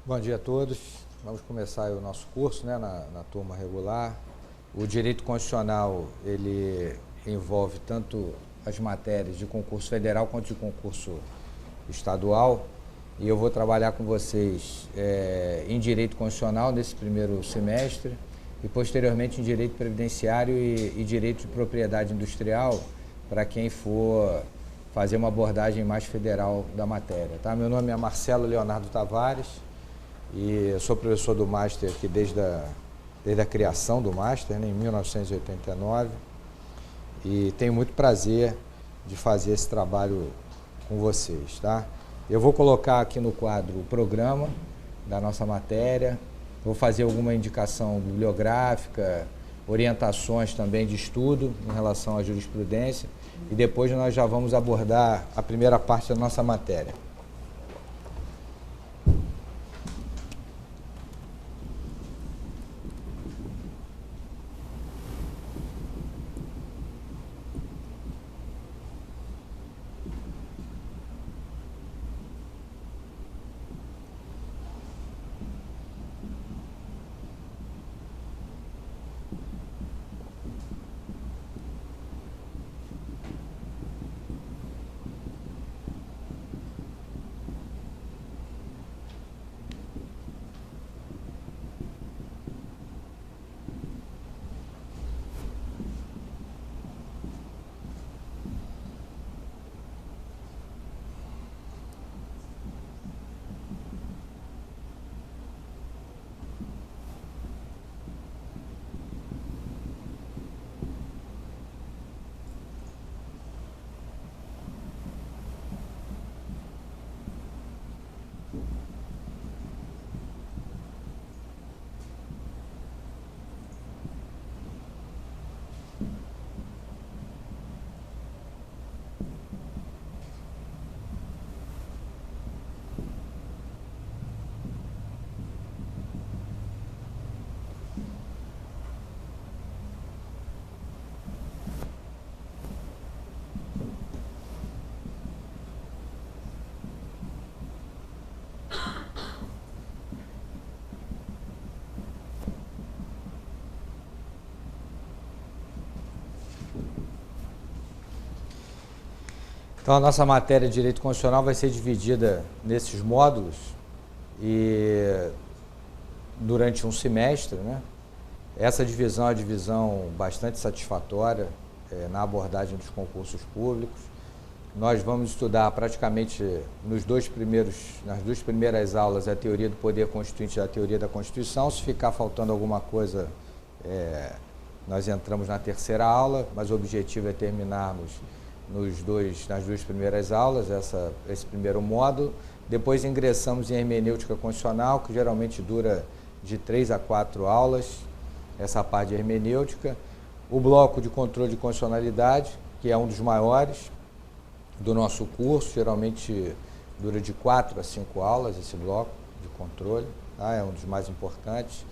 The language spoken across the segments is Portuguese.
Bom dia a todos. Vamos começar o nosso curso, né, na turma regular. O direito constitucional, ele envolve tanto as matérias de concurso federal quanto de concurso estadual. E eu vou trabalhar com vocês em direito constitucional nesse primeiro semestre e posteriormente em direito previdenciário e direito de propriedade industrial para quem for fazer uma abordagem mais federal da matéria. Tá? Meu nome é Marcelo Leonardo Tavares. E eu sou professor do Master aqui desde a criação do Master, né, em 1989, e tenho muito prazer de fazer esse trabalho com vocês. Tá? Eu vou colocar aqui no quadro o programa da nossa matéria, vou fazer alguma indicação bibliográfica, orientações também de estudo em relação à jurisprudência, e depois nós já vamos abordar a primeira parte da nossa matéria. Então, a nossa matéria de Direito Constitucional vai ser dividida nesses módulos e durante um semestre, né? Essa divisão é uma divisão bastante satisfatória na abordagem dos concursos públicos. Nós vamos estudar praticamente nas duas primeiras aulas a teoria do poder constituinte e a teoria da Constituição. Se ficar faltando alguma coisa, nós entramos na terceira aula, mas o objetivo é terminarmos nas duas primeiras aulas, esse primeiro módulo. Depois ingressamos em hermenêutica constitucional, que geralmente dura de 3 a 4 aulas, essa parte de hermenêutica. O bloco de controle de constitucionalidade, que é um dos maiores do nosso curso, geralmente dura de 4 a 5 aulas, esse bloco de controle, tá? É um dos mais importantes.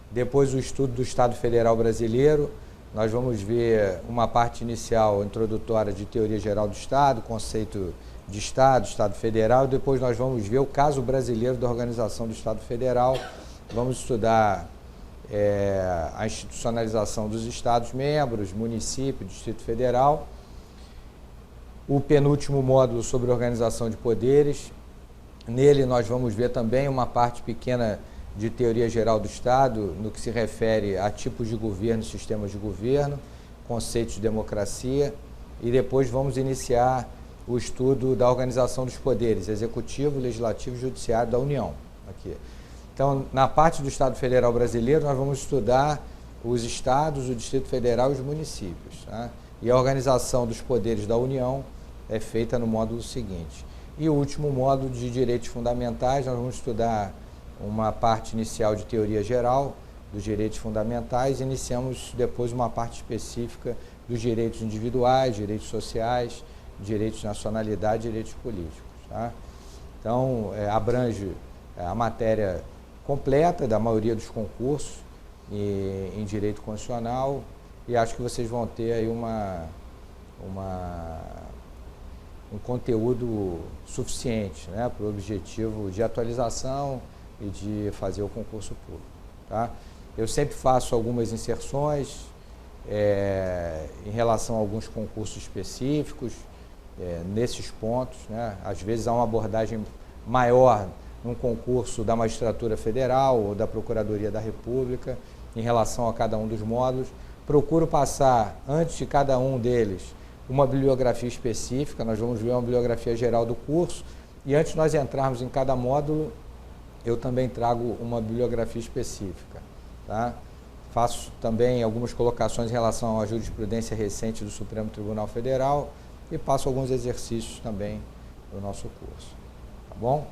Depois o estudo do Estado Federal Brasileiro. Nós vamos ver uma parte inicial, introdutória de teoria geral do Estado, conceito de Estado, Estado Federal, e depois nós vamos ver o caso brasileiro da organização do Estado Federal. Vamos estudar a institucionalização dos Estados-membros, município, Distrito Federal. O penúltimo módulo sobre organização de poderes. Nele nós vamos ver também uma parte pequena de teoria geral do Estado, no que se refere a tipos de governo, sistemas de governo, conceitos de democracia, e depois vamos iniciar o estudo da organização dos poderes, executivo, legislativo e judiciário da União. Aqui. Então, na parte do Estado Federal Brasileiro, nós vamos estudar os estados, o Distrito Federal e os municípios. Tá? E a organização dos poderes da União é feita no módulo seguinte. E o último módulo de direitos fundamentais, nós vamos estudar uma parte inicial de teoria geral dos direitos fundamentais, e iniciamos depois uma parte específica dos direitos individuais, direitos sociais, direitos de nacionalidade e direitos políticos. Tá? Então, abrange a matéria completa da maioria dos concursos em direito constitucional, e acho que vocês vão ter aí um conteúdo suficiente, né, para o objetivo de atualização e de fazer o concurso público. Tá? Eu sempre faço algumas inserções em relação a alguns concursos específicos, nesses pontos, né? Às vezes há uma abordagem maior num concurso da Magistratura Federal ou da Procuradoria da República em relação a cada um dos módulos. Procuro passar, antes de cada um deles, uma bibliografia específica. Nós vamos ver uma bibliografia geral do curso e antes de nós entrarmos em cada módulo, eu também trago uma bibliografia específica. Tá? Faço também algumas colocações em relação à jurisprudência recente do Supremo Tribunal Federal e passo alguns exercícios também no nosso curso. Tá bom?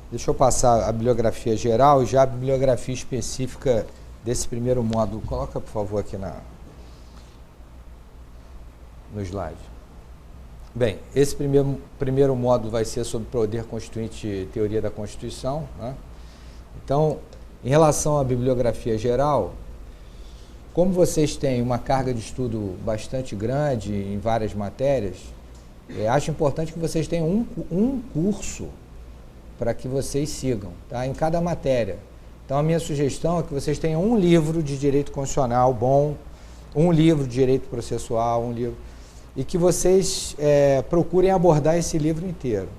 Deixa eu passar a bibliografia geral e já a bibliografia específica desse primeiro módulo. Coloca, por favor, aqui no slide. Bem, esse primeiro módulo vai ser sobre poder constituinte e teoria da Constituição. Né? Então, em relação à bibliografia geral, como vocês têm uma carga de estudo bastante grande em várias matérias, acho importante que vocês tenham um curso para que vocês sigam, tá? Em cada matéria. Então, a minha sugestão é que vocês tenham um livro de direito constitucional bom, um livro de direito processual, e que vocês procurem abordar esse livro inteiro.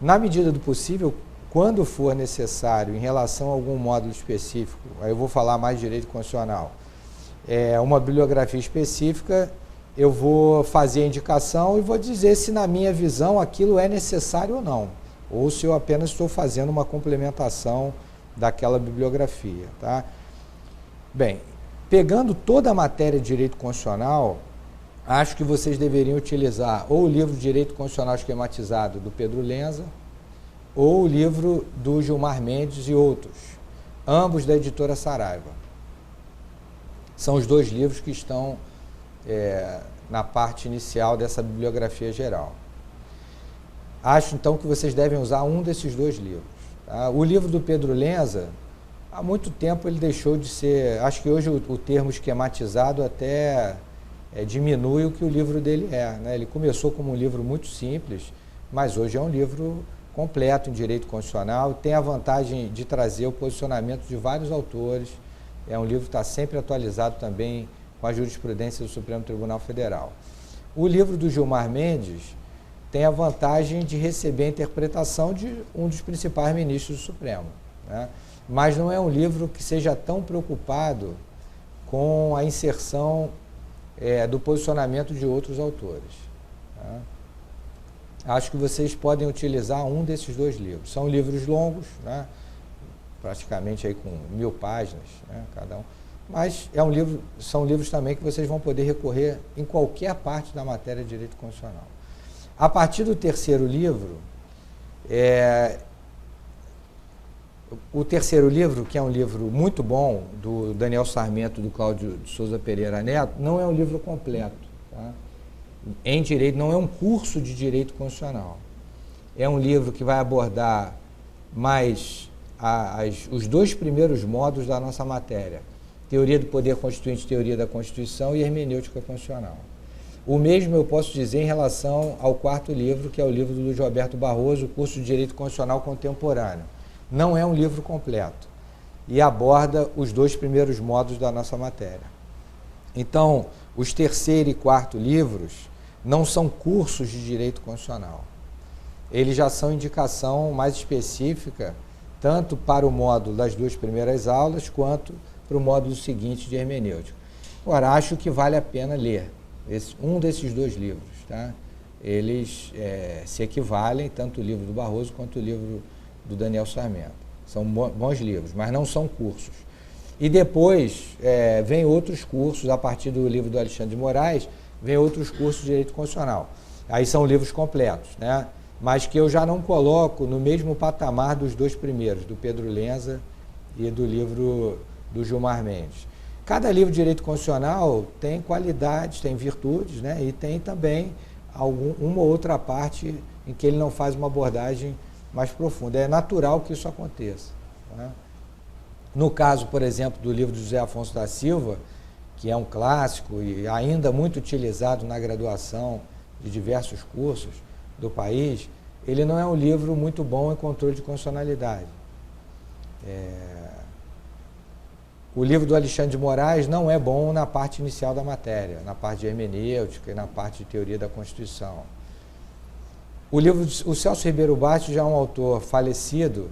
Na medida do possível, quando for necessário, em relação a algum módulo específico, aí eu vou falar mais de direito constitucional, uma bibliografia específica, eu vou fazer a indicação e vou dizer se na minha visão aquilo é necessário ou não, ou se eu apenas estou fazendo uma complementação daquela bibliografia. Tá? Bem, pegando toda a matéria de direito constitucional, acho que vocês deveriam utilizar ou o livro de Direito Constitucional Esquematizado do Pedro Lenza, ou o livro do Gilmar Mendes e outros, ambos da editora Saraiva. São os dois livros que estão na parte inicial dessa bibliografia geral. Acho, então, que vocês devem usar um desses dois livros. Tá? O livro do Pedro Lenza, há muito tempo ele deixou de ser... Acho que hoje o termo esquematizado até diminui o que o livro dele é. Né? Ele começou como um livro muito simples, mas hoje é um livro completo em direito constitucional e tem a vantagem de trazer o posicionamento de vários autores. É um livro que está sempre atualizado também com a jurisprudência do Supremo Tribunal Federal. O livro do Gilmar Mendes tem a vantagem de receber a interpretação de um dos principais ministros do Supremo. Né? Mas não é um livro que seja tão preocupado com a inserção do posicionamento de outros autores. Tá? Acho que vocês podem utilizar um desses dois livros. São livros longos, né? Praticamente aí com 1000 páginas, né? Cada um. Mas são livros também que vocês vão poder recorrer em qualquer parte da matéria de direito constitucional. A partir do terceiro livro, o terceiro livro, que é um livro muito bom, do Daniel Sarmento, do Cláudio de Souza Pereira Neto, não é um livro completo. Tá? Em direito, não é um curso de direito constitucional. É um livro que vai abordar mais os dois primeiros módulos da nossa matéria: teoria do poder constituinte, teoria da Constituição e hermenêutica constitucional. O mesmo eu posso dizer em relação ao quarto livro, que é o livro do Luiz Roberto Barroso, o curso de Direito Constitucional Contemporâneo. Não é um livro completo e aborda os dois primeiros módulos da nossa matéria. Então, os terceiro e quarto livros não são cursos de direito constitucional. Eles já são indicação mais específica, tanto para o módulo das duas primeiras aulas, quanto para o módulo seguinte de hermenêutica. Agora, acho que vale a pena ler um desses dois livros. Tá? Eles se equivalem, tanto o livro do Barroso quanto o livro do Daniel Sarmento. São bons livros, mas não são cursos. E depois vem outros cursos, a partir do livro do Alexandre de Moraes, vem outros cursos de direito constitucional. Aí são livros completos, né? Mas que eu já não coloco no mesmo patamar dos dois primeiros, do Pedro Lenza e do livro do Gilmar Mendes. Cada livro de direito constitucional tem qualidades, tem virtudes, né? E tem também uma ou outra parte em que ele não faz uma abordagem mais profunda. É natural que isso aconteça. Né? No caso, por exemplo, do livro de José Afonso da Silva, que é um clássico e ainda muito utilizado na graduação de diversos cursos do país, ele não é um livro muito bom em controle de constitucionalidade. O livro do Alexandre de Moraes não é bom na parte inicial da matéria, na parte de hermenêutica e na parte de teoria da Constituição. O Celso Ribeiro Bastos já é um autor falecido,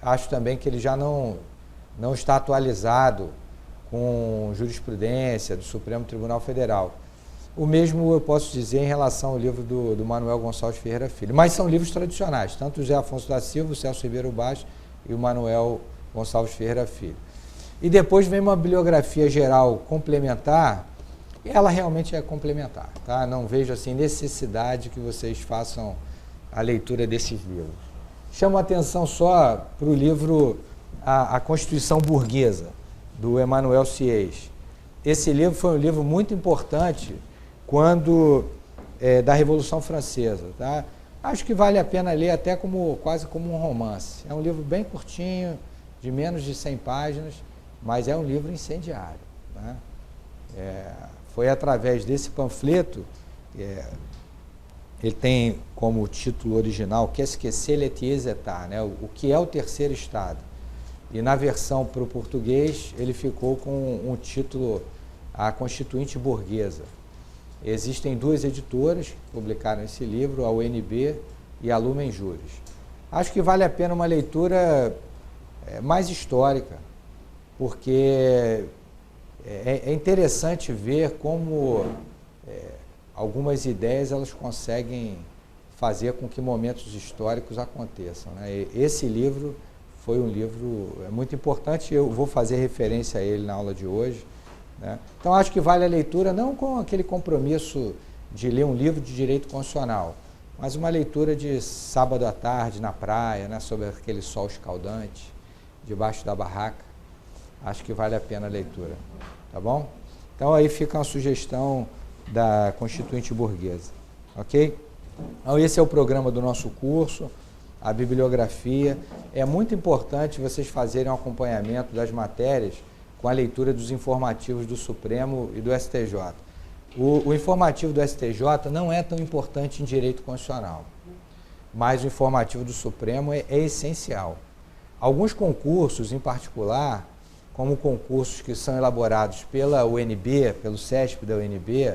acho também que ele já não está atualizado com jurisprudência do Supremo Tribunal Federal. O mesmo eu posso dizer em relação ao livro do Manuel Gonçalves Ferreira Filho. Mas são livros tradicionais, tanto o José Afonso da Silva, o Celso Ribeiro Bastos e o Manuel Gonçalves Ferreira Filho. E depois vem uma bibliografia geral complementar, e ela realmente é complementar, tá? Não vejo assim necessidade que vocês façam a leitura desses livros. Chamo a atenção só para o livro a Constituição Burguesa, do Emmanuel Sieyès. Esse livro foi um livro muito importante da Revolução Francesa, tá? Acho que vale a pena ler até quase como um romance. É um livro bem curtinho, de menos de 100 páginas, mas é um livro incendiário, né? Foi através desse panfleto, ele tem como título original Qu'est-ce que c'est le tiers état, né? O que é o terceiro estado. E na versão para o português, ele ficou com um título, A Constituinte Burguesa. Existem duas editoras que publicaram esse livro, a UNB e a Lumen Juris. Acho que vale a pena uma leitura mais histórica, porque é interessante ver como algumas ideias elas conseguem fazer com que momentos históricos aconteçam, né? Esse livro foi um livro muito importante, eu vou fazer referência a ele na aula de hoje, né? Então acho que vale a leitura, não com aquele compromisso de ler um livro de direito constitucional, mas uma leitura de sábado à tarde na praia, né, sob aquele sol escaldante, debaixo da barraca. Acho que vale a pena a leitura, tá bom? Então aí fica uma sugestão da Constituinte Burguesa, ok? Então esse é o programa do nosso curso, a bibliografia. É muito importante vocês fazerem um acompanhamento das matérias com a leitura dos informativos do Supremo e do STJ. O informativo do STJ não é tão importante em direito constitucional, mas o informativo do Supremo é essencial. Alguns concursos, em particular, como concursos que são elaborados pela UNB, pelo CESP da UNB,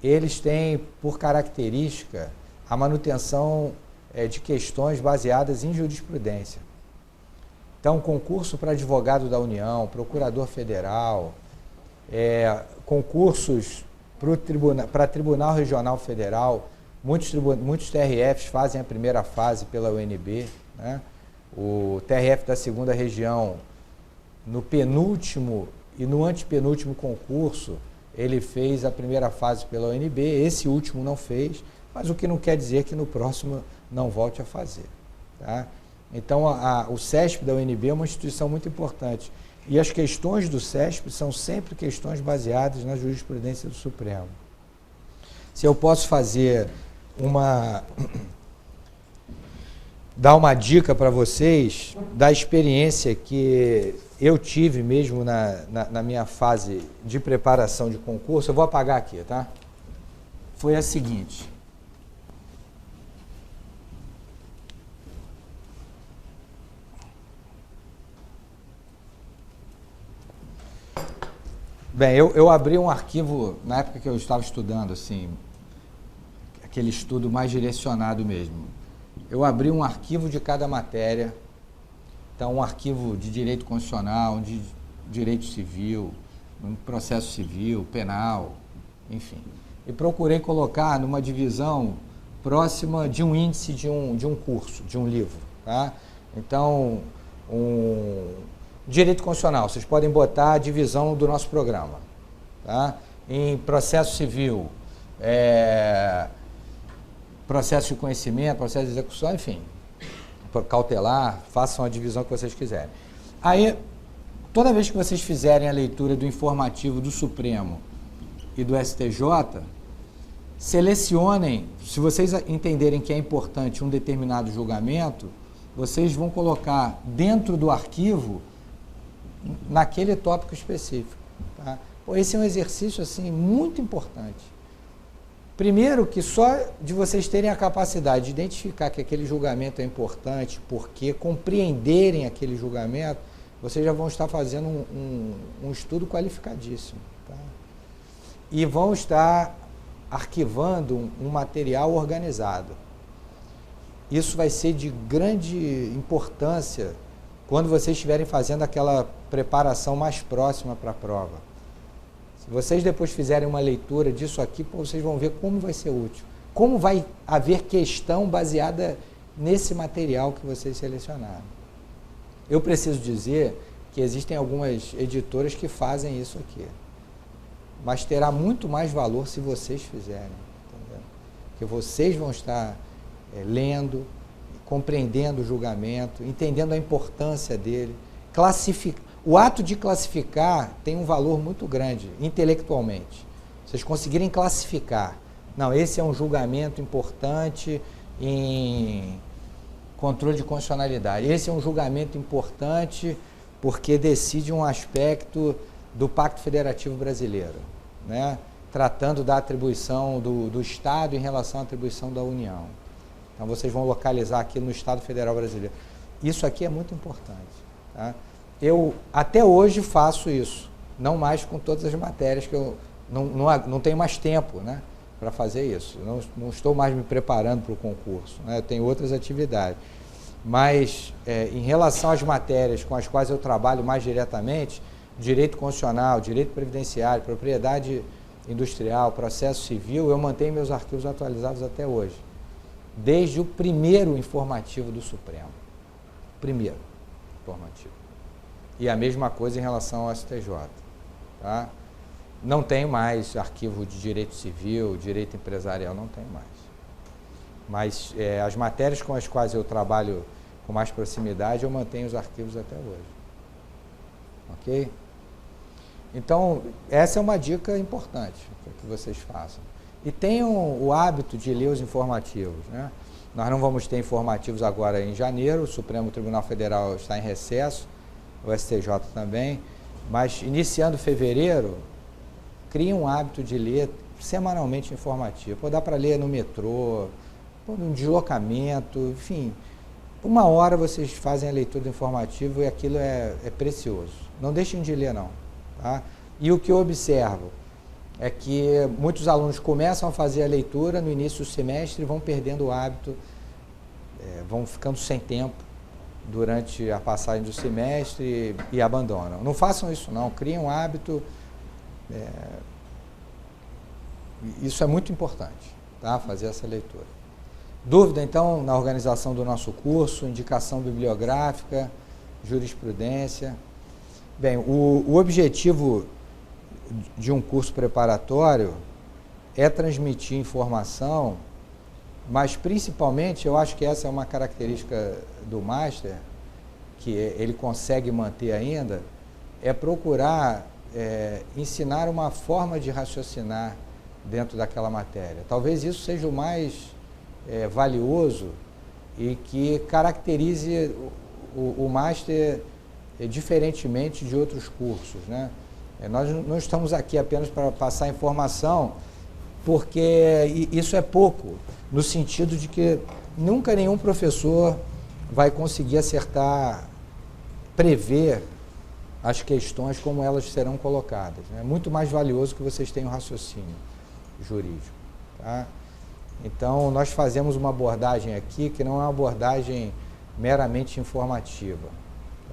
eles têm por característica a manutenção de questões baseadas em jurisprudência. Então, concurso para advogado da União, procurador federal, concursos para Tribunal Regional Federal, muitos TRFs fazem a primeira fase pela UNB, né? O TRF da segunda região, no penúltimo e no antepenúltimo concurso, ele fez a primeira fase pela UNB, esse último não fez, mas o que não quer dizer que no próximo não volte a fazer, tá? Então, o CESP da UNB é uma instituição muito importante. E as questões do CESP são sempre questões baseadas na jurisprudência do Supremo. Se eu posso fazer dar uma dica para vocês da experiência que eu tive mesmo na minha fase de preparação de concurso, eu vou apagar aqui, tá? Foi a seguinte. Bem, eu abri um arquivo, na época que eu estava estudando, assim, aquele estudo mais direcionado mesmo. Eu abri um arquivo de cada matéria, então um arquivo de direito constitucional, de direito civil, um processo civil, penal, enfim. E procurei colocar numa divisão próxima de um índice de um curso, de um livro, tá? Então, direito constitucional, vocês podem botar a divisão do nosso programa, tá? Em processo civil, processo de conhecimento, processo de execução, enfim, cautelar, façam a divisão que vocês quiserem. Aí, toda vez que vocês fizerem a leitura do informativo do Supremo e do STJ, selecionem, se vocês entenderem que é importante um determinado julgamento, vocês vão colocar dentro do arquivo naquele tópico específico, tá? Esse é um exercício assim muito importante. Primeiro, que só de vocês terem a capacidade de identificar que aquele julgamento é importante, porque compreenderem aquele julgamento, vocês já vão estar fazendo um estudo qualificadíssimo. Tá? E vão estar arquivando um material organizado. Isso vai ser de grande importância quando vocês estiverem fazendo aquela preparação mais próxima para a prova. Se vocês depois fizerem uma leitura disso aqui, vocês vão ver como vai ser útil. Como vai haver questão baseada nesse material que vocês selecionaram. Eu preciso dizer que existem algumas editoras que fazem isso aqui. Mas terá muito mais valor se vocês fizerem. Entendeu? Porque vocês vão estar lendo, compreendendo o julgamento, entendendo a importância dele, o ato de classificar tem um valor muito grande, intelectualmente. Vocês conseguirem classificar. Não, esse é um julgamento importante em controle de constitucionalidade. Esse é um julgamento importante porque decide um aspecto do Pacto Federativo Brasileiro, né? Tratando da atribuição do Estado em relação à atribuição da União. Então, vocês vão localizar aqui no Estado Federal Brasileiro. Isso aqui é muito importante. Tá? Eu, até hoje, faço isso. Não mais com todas as matérias, que eu não tenho mais tempo, né, para fazer isso. Não estou mais me preparando para o concurso. Né? Eu tenho outras atividades. Mas, em relação às matérias com as quais eu trabalho mais diretamente, direito constitucional, direito previdenciário, propriedade industrial, processo civil, eu mantenho meus arquivos atualizados até hoje. Desde o primeiro informativo do Supremo. Primeiro informativo. E a mesma coisa em relação ao STJ. Tá? Não tenho mais arquivo de direito civil, direito empresarial, não tenho mais. Mas as matérias com as quais eu trabalho com mais proximidade, eu mantenho os arquivos até hoje. Ok? Então, essa é uma dica importante que vocês façam. E tenham o hábito de ler os informativos. Né? Nós não vamos ter informativos agora em janeiro, o Supremo Tribunal Federal está em recesso, o STJ também, mas iniciando fevereiro, crie um hábito de ler semanalmente informativo. Pô, dá para ler no metrô, no deslocamento, enfim. Uma hora vocês fazem a leitura do informativo e aquilo é precioso. Não deixem de ler, não. Tá? E o que eu observo é que muitos alunos começam a fazer a leitura no início do semestre e vão perdendo o hábito, vão ficando sem tempo durante a passagem do semestre e abandonam. Não façam isso, não. Criem um hábito. Isso é muito importante, tá? Fazer essa leitura. Dúvida, então, na organização do nosso curso, indicação bibliográfica, jurisprudência. Bem, o objetivo de um curso preparatório é transmitir informação, mas principalmente, eu acho que essa é uma característica do Master, que ele consegue manter ainda, é procurar ensinar uma forma de raciocinar dentro daquela matéria. Talvez isso seja o mais valioso e que caracterize o Master diferentemente de outros cursos, né? Nós não estamos aqui apenas para passar informação, porque isso é pouco, no sentido de que nunca nenhum professor vai conseguir acertar, prever as questões como elas serão colocadas. É muito mais valioso que vocês tenham raciocínio jurídico. Tá? Então, nós fazemos uma abordagem aqui que não é uma abordagem meramente informativa.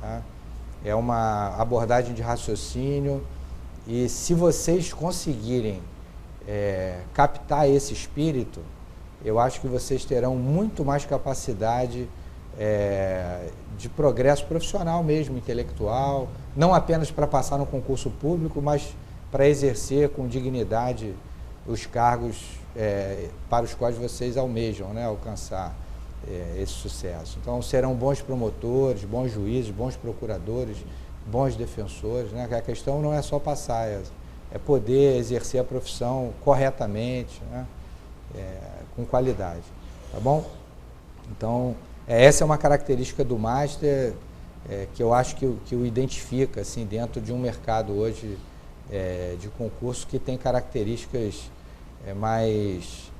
Tá? É uma abordagem de raciocínio e se vocês conseguirem captar esse espírito, eu acho que vocês terão muito mais capacidade de progresso profissional mesmo, intelectual, não apenas para passar no concurso público, mas para exercer com dignidade os cargos para os quais vocês almejam, né, alcançar esse sucesso. Então, serão bons promotores, bons juízes, bons procuradores, bons defensores, né? A questão não é só passar, é poder exercer a profissão corretamente, né? Com qualidade, tá bom? Então, essa é uma característica do Master que eu acho que o identifica assim, dentro de um mercado hoje de concurso que tem características mais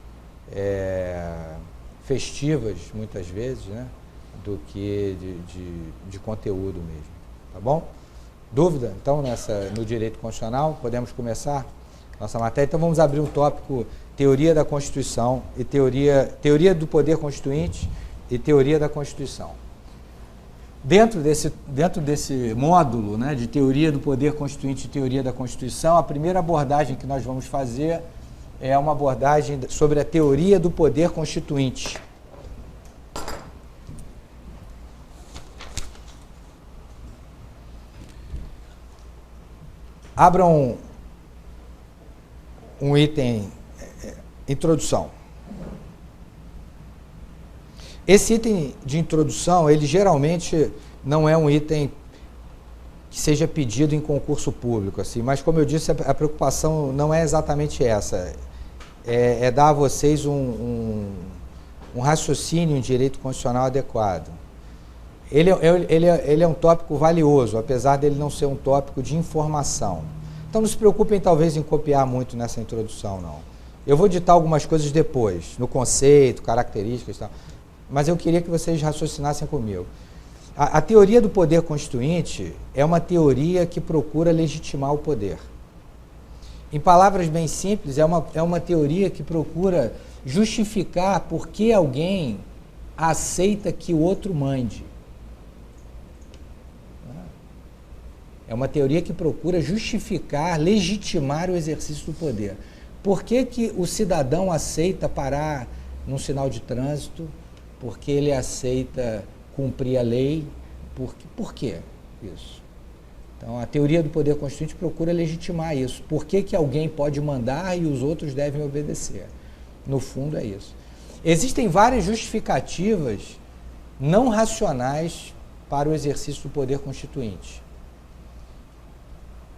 festivas, muitas vezes, né, do que de conteúdo mesmo. Tá bom? Dúvida, então, no direito constitucional? Podemos começar nossa matéria? Então, vamos abrir um tópico, teoria da Constituição e teoria do poder constituinte e teoria da Constituição. Dentro desse módulo, né, de teoria do poder constituinte e teoria da Constituição, a primeira abordagem que nós vamos fazer é uma abordagem sobre a teoria do poder constituinte. Abram um item, introdução. Esse item de introdução, ele geralmente não é um item que seja pedido em concurso público, assim, mas como eu disse, a preocupação não é exatamente essa. É dar a vocês um raciocínio em direito constitucional adequado. Ele é um tópico valioso, apesar dele não ser um tópico de informação. Então não se preocupem talvez em copiar muito nessa introdução, não. Eu vou ditar algumas coisas depois, no conceito, características e tal, mas eu queria que vocês raciocinassem comigo. A teoria do poder constituinte é uma teoria que procura legitimar o poder. Em palavras bem simples, é uma teoria que procura justificar por que alguém aceita que o outro mande. É uma teoria que procura justificar, legitimar o exercício do poder. Por que o cidadão aceita parar num sinal de trânsito? Por que ele aceita cumprir a lei? Por que isso? Então, a teoria do poder constituinte procura legitimar isso. Por que alguém pode mandar e os outros devem obedecer? No fundo, é isso. Existem várias justificativas não racionais para o exercício do poder constituinte.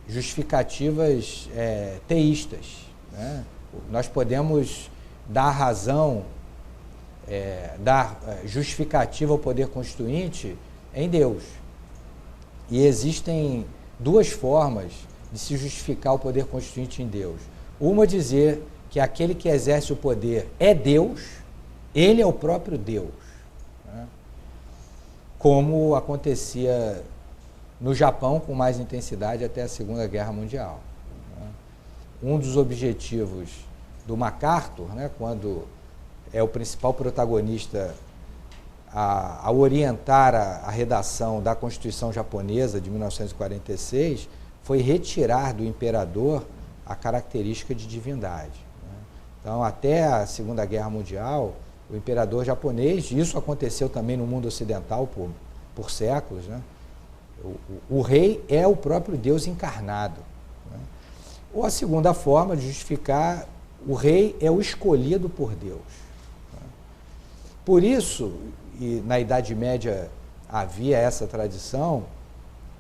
Justificativas teístas, né? Nós podemos dar razão, dar justificativa ao poder constituinte em Deus. E existem duas formas de se justificar o poder constituinte em Deus. Uma, dizer que aquele que exerce o poder é Deus, ele é o próprio Deus, né? Como acontecia no Japão com mais intensidade até a Segunda Guerra Mundial. Um dos objetivos do MacArthur, né, quando é o principal protagonista a orientar a redação da Constituição japonesa de 1946, foi retirar do imperador a característica de divindade. Então, até a Segunda Guerra Mundial, o imperador japonês, isso aconteceu também no mundo ocidental por séculos, né? O rei é o próprio Deus encarnado, né? Ou a segunda forma de justificar, o rei é o escolhido por Deus, né? Por isso, e na Idade Média havia essa tradição,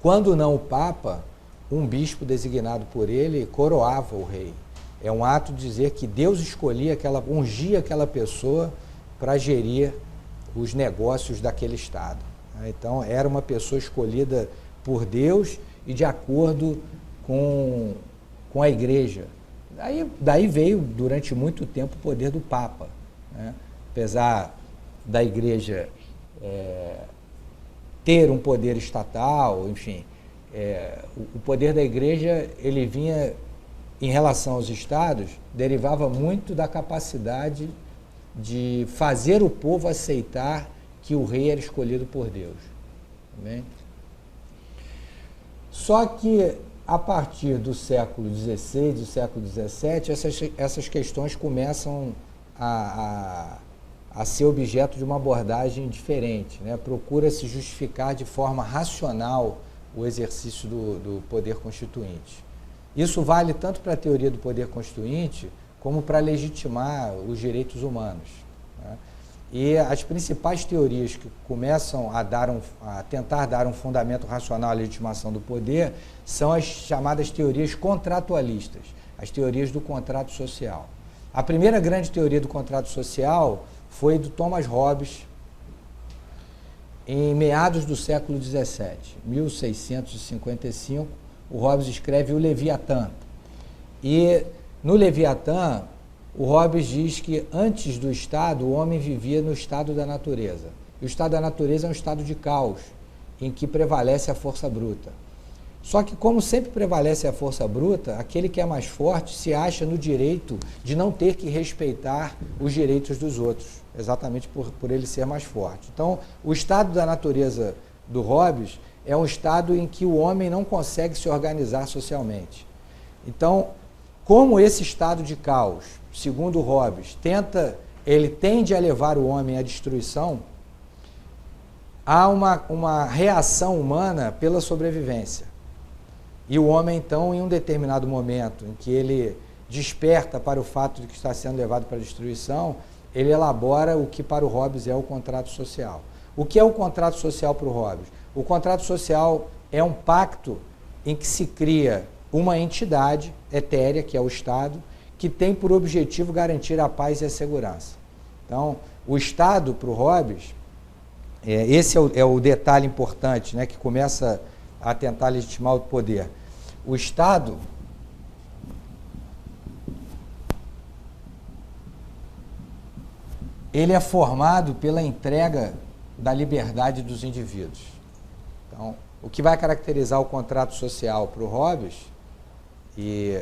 quando não o Papa, um bispo designado por ele coroava o rei. É um ato de dizer que Deus escolhia ungia aquela pessoa para gerir os negócios daquele Estado. Então, era uma pessoa escolhida por Deus e de acordo com a Igreja. Daí veio, durante muito tempo, o poder do Papa, né? Apesar da Igreja ter um poder estatal, enfim, o poder da Igreja, ele vinha, em relação aos Estados, derivava muito da capacidade de fazer o povo aceitar que o rei era escolhido por Deus. Também. Só que, a partir do século XVI, do século XVII, essas questões começam a ser objeto de uma abordagem diferente, né? Procura-se justificar de forma racional o exercício do poder constituinte. Isso vale tanto para a teoria do poder constituinte, como para legitimar os direitos humanos, né? E as principais teorias que começam a tentar dar um fundamento racional à legitimação do poder são as chamadas teorias contratualistas, as teorias do contrato social. A primeira grande teoria do contrato social foi do Thomas Hobbes, em meados do século XVII, 1655, o Hobbes escreve o Leviatã. E no Leviatã, O Hobbes diz que antes do Estado, o homem vivia no estado da natureza. E o estado da natureza é um estado de caos, em que prevalece a força bruta. Só que, como sempre prevalece a força bruta, aquele que é mais forte se acha no direito de não ter que respeitar os direitos dos outros, exatamente por ele ser mais forte. Então, o estado da natureza do Hobbes é um estado em que o homem não consegue se organizar socialmente. Então, como esse estado de caos, segundo Hobbes, ele tende a levar o homem à destruição, há uma reação humana pela sobrevivência. E o homem, então, em um determinado momento em que ele desperta para o fato de que está sendo levado para a destruição, ele elabora o que para o Hobbes é o contrato social. O que é o contrato social para o Hobbes? O contrato social é um pacto em que se cria uma entidade etérea, que é o Estado, que tem por objetivo garantir a paz e a segurança. Então, o Estado, para o Hobbes, esse é o detalhe importante, né, que começa a tentar legitimar o poder. O Estado ele é formado pela entrega da liberdade dos indivíduos. Então, o que vai caracterizar o contrato social para o Hobbes, e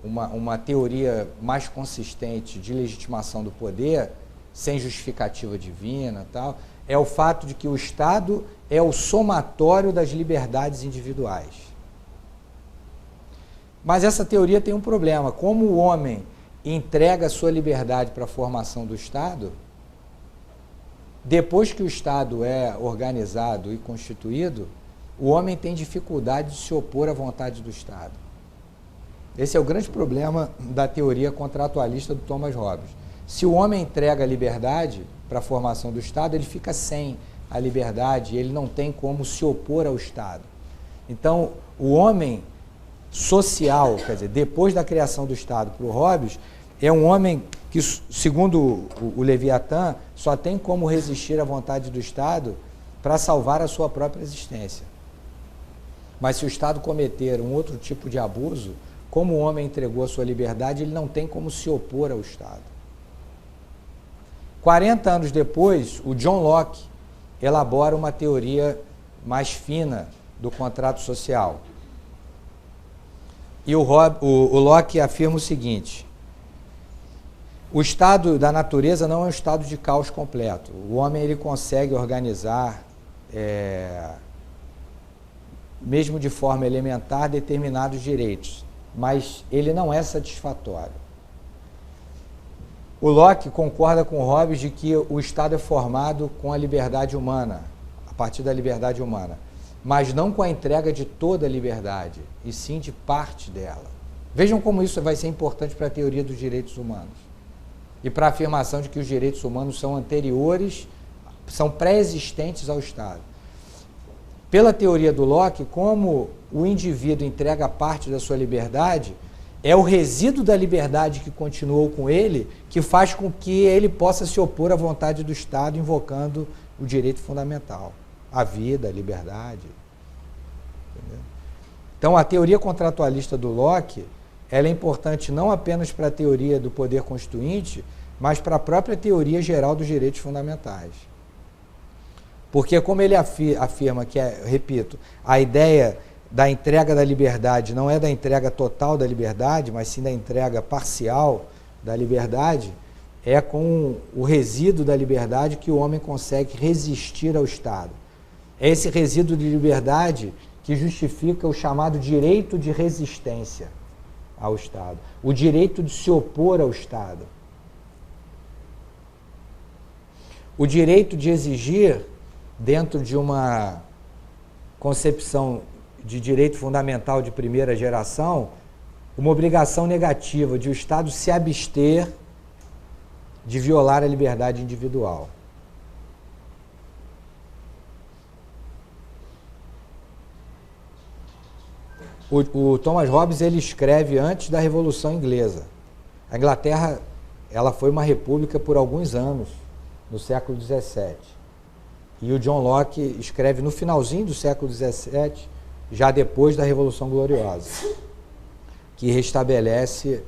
uma teoria mais consistente de legitimação do poder, sem justificativa divina, tal, é o fato de que o Estado é o somatório das liberdades individuais. Mas essa teoria tem um problema. Como o homem entrega a sua liberdade para a formação do Estado, depois que o Estado é organizado e constituído, o homem tem dificuldade de se opor à vontade do Estado. Esse é o grande problema da teoria contratualista do Thomas Hobbes. Se o homem entrega a liberdade para a formação do Estado, ele fica sem a liberdade, ele não tem como se opor ao Estado. Então, o homem social, quer dizer, depois da criação do Estado para o Hobbes, é um homem que, segundo o Leviatã, só tem como resistir à vontade do Estado para salvar a sua própria existência. Mas se o Estado cometer um outro tipo de abuso, como o homem entregou a sua liberdade, ele não tem como se opor ao Estado. 40 anos depois, o John Locke elabora uma teoria mais fina do contrato social. E o Locke afirma o seguinte: o estado da natureza não é um estado de caos completo. O homem ele consegue organizar, mesmo de forma elementar, determinados direitos, mas ele não é satisfatório. O Locke concorda com Hobbes de que o Estado é formado com a liberdade humana, a partir da liberdade humana, mas não com a entrega de toda a liberdade, e sim de parte dela. Vejam como isso vai ser importante para a teoria dos direitos humanos e para a afirmação de que os direitos humanos são anteriores, são pré-existentes ao Estado. Pela teoria do Locke, como o indivíduo entrega parte da sua liberdade, é o resíduo da liberdade que continuou com ele que faz com que ele possa se opor à vontade do Estado, invocando o direito fundamental, a vida, a liberdade. Entendeu? Então, a teoria contratualista do Locke, ela é importante não apenas para a teoria do poder constituinte, mas para a própria teoria geral dos direitos fundamentais. Porque, como ele afirma que, repito, a ideia da entrega da liberdade não é da entrega total da liberdade, mas sim da entrega parcial da liberdade, é com o resíduo da liberdade que o homem consegue resistir ao Estado. É esse resíduo de liberdade que justifica o chamado direito de resistência ao Estado, o direito de se opor ao Estado, o direito de exigir, dentro de uma concepção de direito fundamental de primeira geração, uma obrigação negativa de o Estado se abster de violar a liberdade individual. O Thomas Hobbes ele escreve antes da Revolução Inglesa. A Inglaterra ela foi uma república por alguns anos, no século XVII. E o John Locke escreve no finalzinho do século XVII, já depois da Revolução Gloriosa, que restabelece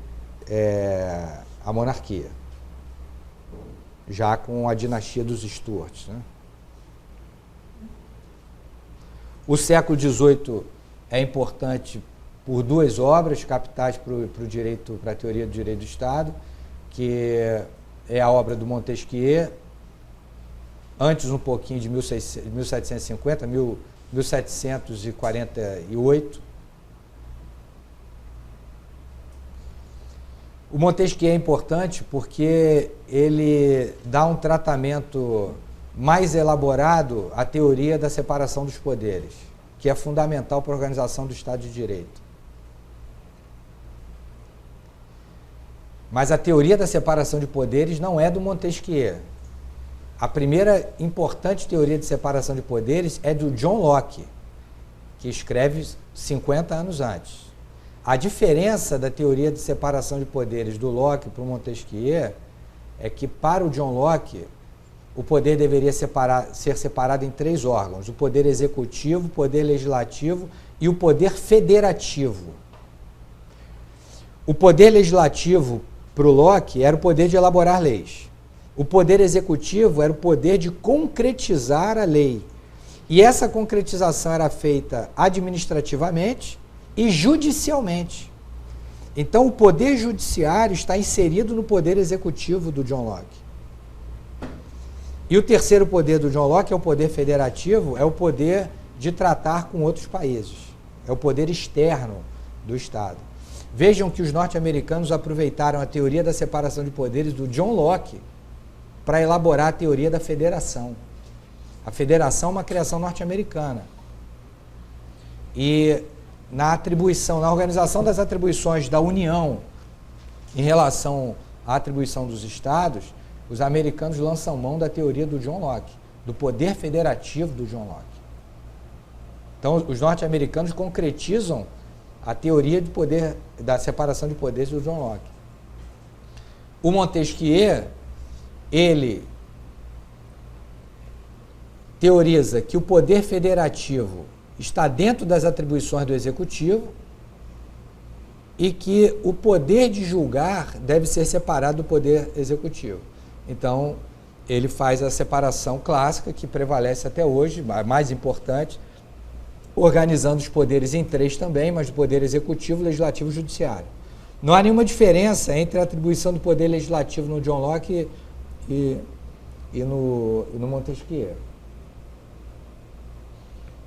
a monarquia, já com a dinastia dos Stuarts, né? O século XVIII é importante por duas obras capitais para a teoria do direito do Estado, que é a obra do Montesquieu, antes um pouquinho de 1750, 1748. O Montesquieu é importante porque ele dá um tratamento mais elaborado à teoria da separação dos poderes, que é fundamental para a organização do Estado de Direito. Mas a teoria da separação de poderes não é do Montesquieu. A primeira importante teoria de separação de poderes é do John Locke, que escreve 50 anos antes. A diferença da teoria de separação de poderes do Locke para o Montesquieu é que, para o John Locke, o poder deveria ser separado em 3 órgãos: o poder executivo, o poder legislativo e o poder federativo. O poder legislativo, para o Locke, era o poder de elaborar leis. O poder executivo era o poder de concretizar a lei. E essa concretização era feita administrativamente e judicialmente. Então, o poder judiciário está inserido no poder executivo do John Locke. E o terceiro poder do John Locke é o poder federativo, é o poder de tratar com outros países. É o poder externo do Estado. Vejam que os norte-americanos aproveitaram a teoria da separação de poderes do John Locke para elaborar a teoria da federação. A federação é uma criação norte-americana. E na organização das atribuições da União em relação à atribuição dos Estados, os americanos lançam mão da teoria do John Locke, do poder federativo do John Locke. Então, os norte-americanos concretizam a teoria de poder, da separação de poderes do John Locke. O Montesquieu, ele teoriza que o poder federativo está dentro das atribuições do executivo e que o poder de julgar deve ser separado do poder executivo. Então, ele faz a separação clássica que prevalece até hoje, a mais importante, organizando os poderes em 3 também, mas o poder executivo, legislativo e judiciário. Não há nenhuma diferença entre a atribuição do poder legislativo no John Locke e no Montesquieu.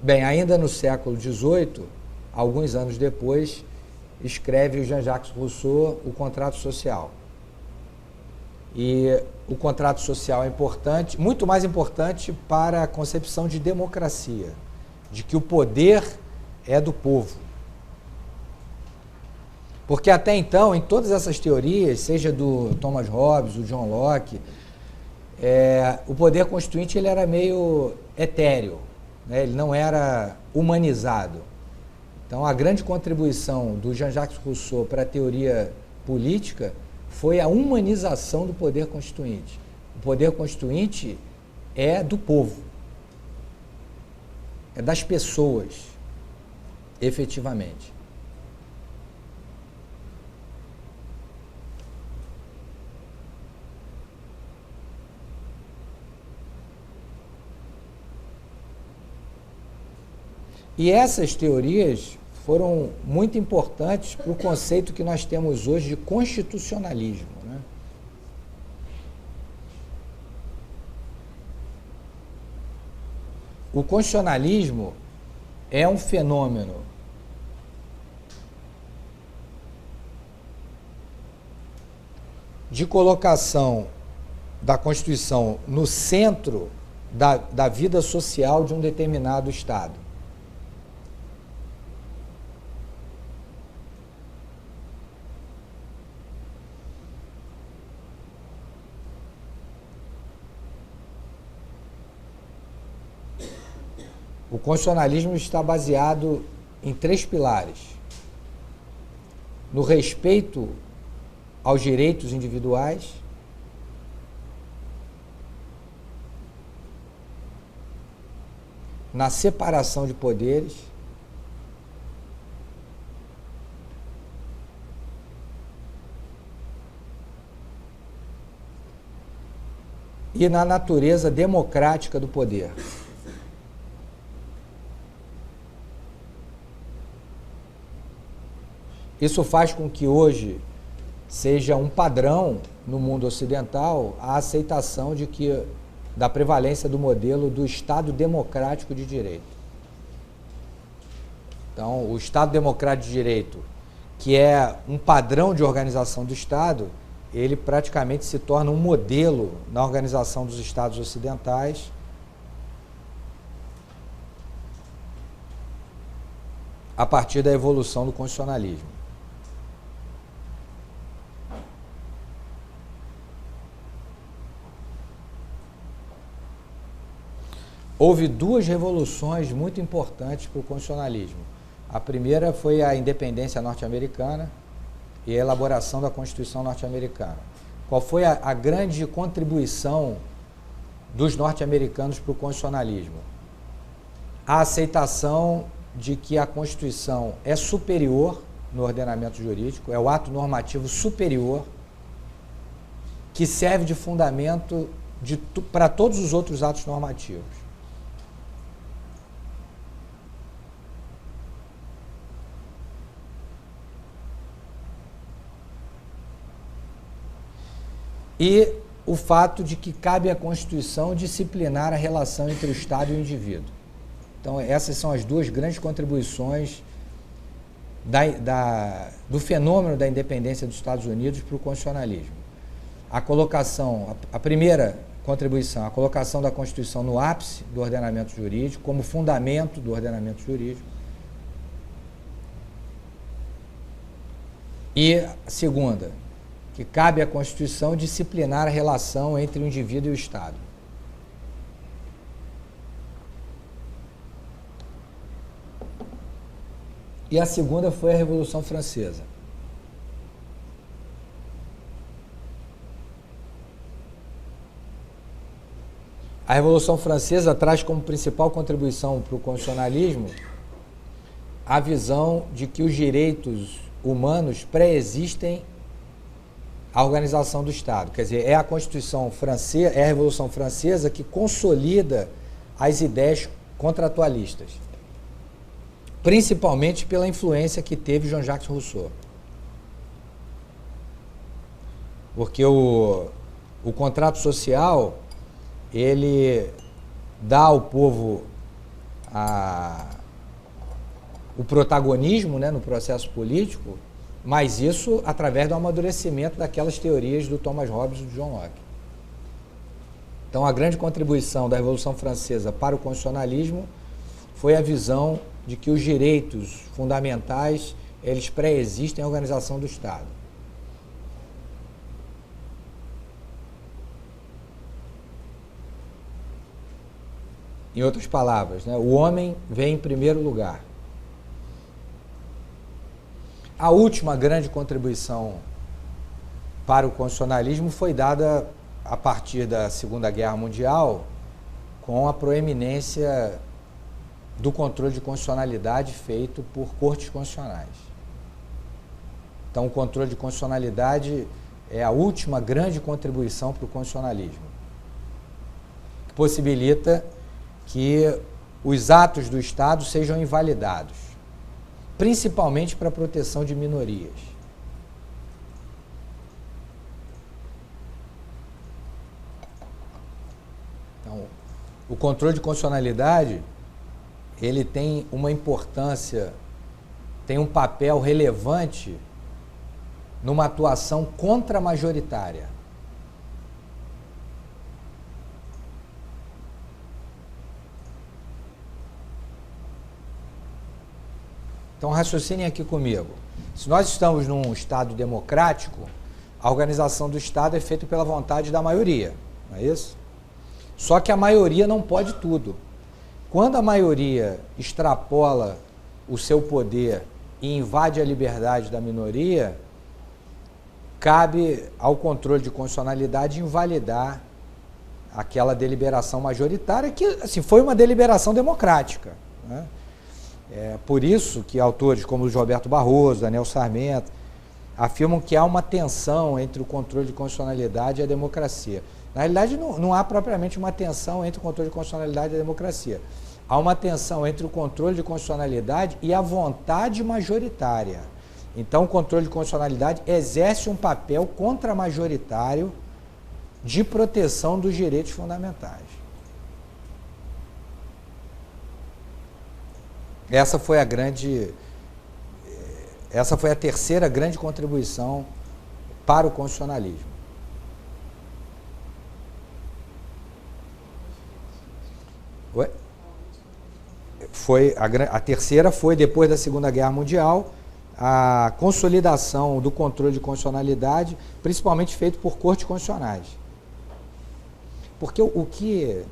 Bem, ainda no século XVIII, alguns anos depois, escreve o Jean-Jacques Rousseau o Contrato Social. E o contrato social é importante, muito mais importante para a concepção de democracia, de que o poder é do povo. Porque até então, em todas essas teorias, seja do Thomas Hobbes, do John Locke, o poder constituinte ele era meio etéreo, né? Ele não era humanizado. Então, a grande contribuição do Jean-Jacques Rousseau para a teoria política foi a humanização do poder constituinte. O poder constituinte é do povo, é das pessoas, efetivamente. E essas teorias foram muito importantes para o conceito que nós temos hoje de constitucionalismo, né? O constitucionalismo é um fenômeno de colocação da Constituição no centro da vida social de um determinado Estado. O constitucionalismo está baseado em 3 pilares: no respeito aos direitos individuais, na separação de poderes e na natureza democrática do poder. Isso faz com que hoje seja um padrão no mundo ocidental a aceitação da prevalência do modelo do Estado democrático de direito. Então, o Estado democrático de direito, que é um padrão de organização do Estado, ele praticamente se torna um modelo na organização dos Estados ocidentais. A partir da evolução do constitucionalismo. Houve duas revoluções muito importantes para o constitucionalismo. A primeira foi a independência norte-americana e a elaboração da Constituição norte-americana. Qual foi a grande contribuição dos norte-americanos para o constitucionalismo? A aceitação de que a Constituição é superior no ordenamento jurídico, é o ato normativo superior que serve de fundamento para todos os outros atos normativos. E o fato de que cabe à Constituição disciplinar a relação entre o Estado e o indivíduo. Então, essas são as duas grandes contribuições do fenômeno da independência dos Estados Unidos para o constitucionalismo. A primeira contribuição, a colocação da Constituição no ápice do ordenamento jurídico, como fundamento do ordenamento jurídico. E a segunda, que cabe à Constituição disciplinar a relação entre o indivíduo e o Estado. E a segunda foi a Revolução Francesa. A Revolução Francesa traz como principal contribuição para o constitucionalismo a visão de que os direitos humanos pré-existem à organização do Estado. Quer dizer, é a Constituição francesa, é a Revolução Francesa que consolida as ideias contratualistas, principalmente pela influência que teve Jean-Jacques Rousseau. Porque o contrato social, ele dá ao povo o protagonismo, né, no processo político, mas isso através do amadurecimento daquelas teorias do Thomas Hobbes e do John Locke. Então, a grande contribuição da Revolução Francesa para o constitucionalismo foi a visão de que os direitos fundamentais, eles pré-existem à organização do Estado. Em outras palavras, né, o homem vem em primeiro lugar. A última grande contribuição para o constitucionalismo foi dada a partir da Segunda Guerra Mundial, com a proeminência do controle de constitucionalidade feito por cortes constitucionais. Então, o controle de constitucionalidade é a última grande contribuição para o constitucionalismo, que possibilita que os atos do Estado sejam invalidados, principalmente para a proteção de minorias. Então, o controle de constitucionalidade, ele tem uma importância, tem um papel relevante numa atuação contramajoritária. Então, raciocinem aqui comigo. Se nós estamos num Estado democrático, a organização do Estado é feita pela vontade da maioria, não é isso? Só que a maioria não pode tudo. Quando a maioria extrapola o seu poder e invade a liberdade da minoria, cabe ao controle de constitucionalidade invalidar aquela deliberação majoritária, que assim, foi uma deliberação democrática, né? É por isso que autores como Luiz Roberto Barroso, Daniel Sarmento, afirmam que há uma tensão entre o controle de constitucionalidade e a democracia. Na realidade, não há propriamente uma tensão entre o controle de constitucionalidade e a democracia. Há uma tensão entre o controle de constitucionalidade e a vontade majoritária. Então, o controle de constitucionalidade exerce um papel contramajoritário de proteção dos direitos fundamentais. Essa foi a terceira grande contribuição para o constitucionalismo. Ué? A terceira foi, depois da Segunda Guerra Mundial, a consolidação do controle de constitucionalidade, principalmente feito por cortes constitucionais. Porque o que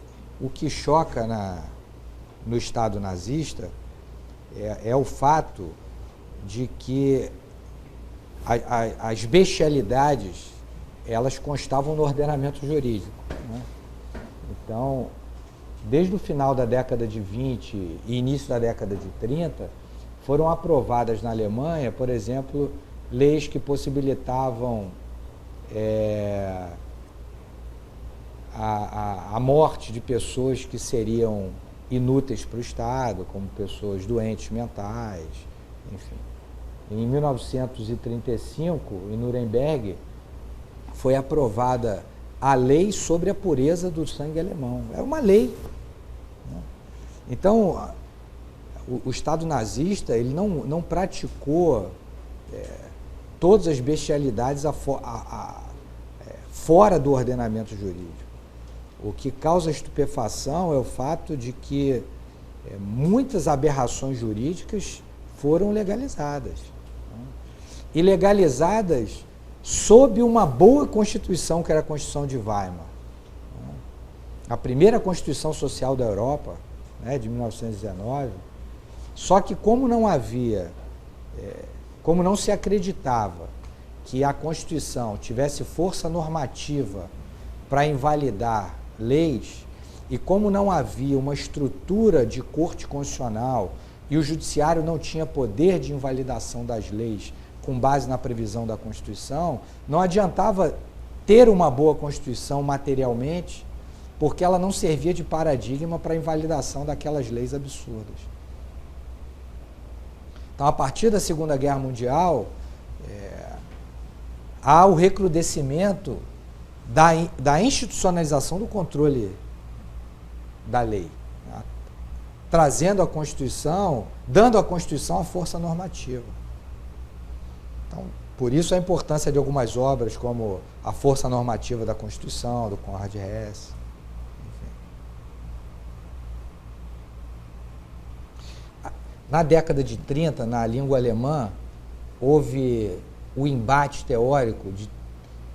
choca no Estado nazista é o fato de que as bestialidades, elas constavam no ordenamento jurídico, né? Então, desde o final da década de 20 e início da década de 30, foram aprovadas na Alemanha, por exemplo, leis que possibilitavam a morte de pessoas que seriam inúteis para o Estado, como pessoas doentes mentais, enfim. Em 1935, em Nuremberg, foi aprovada a lei sobre a pureza do sangue alemão. Era uma lei, né? Então, o Estado nazista, ele não praticou todas as bestialidades fora do ordenamento jurídico. O que causa estupefação é o fato de que muitas aberrações jurídicas foram legalizadas, né? E legalizadas sob uma boa Constituição, que era a Constituição de Weimar, né? A primeira Constituição Social da Europa, né, de 1919. Só que como não se acreditava que a Constituição tivesse força normativa para invalidar leis, e como não havia uma estrutura de corte constitucional e o judiciário não tinha poder de invalidação das leis com base na previsão da Constituição, não adiantava ter uma boa Constituição materialmente, porque ela não servia de paradigma para a invalidação daquelas leis absurdas. Então, a partir da Segunda Guerra Mundial, há o recrudescimento da institucionalização do controle da lei, né? Trazendo a Constituição, dando à Constituição a força normativa. Então, por isso a importância de algumas obras como A Força Normativa da Constituição, do Conrad Hess. Na década de 30, na língua alemã, houve o embate teórico de,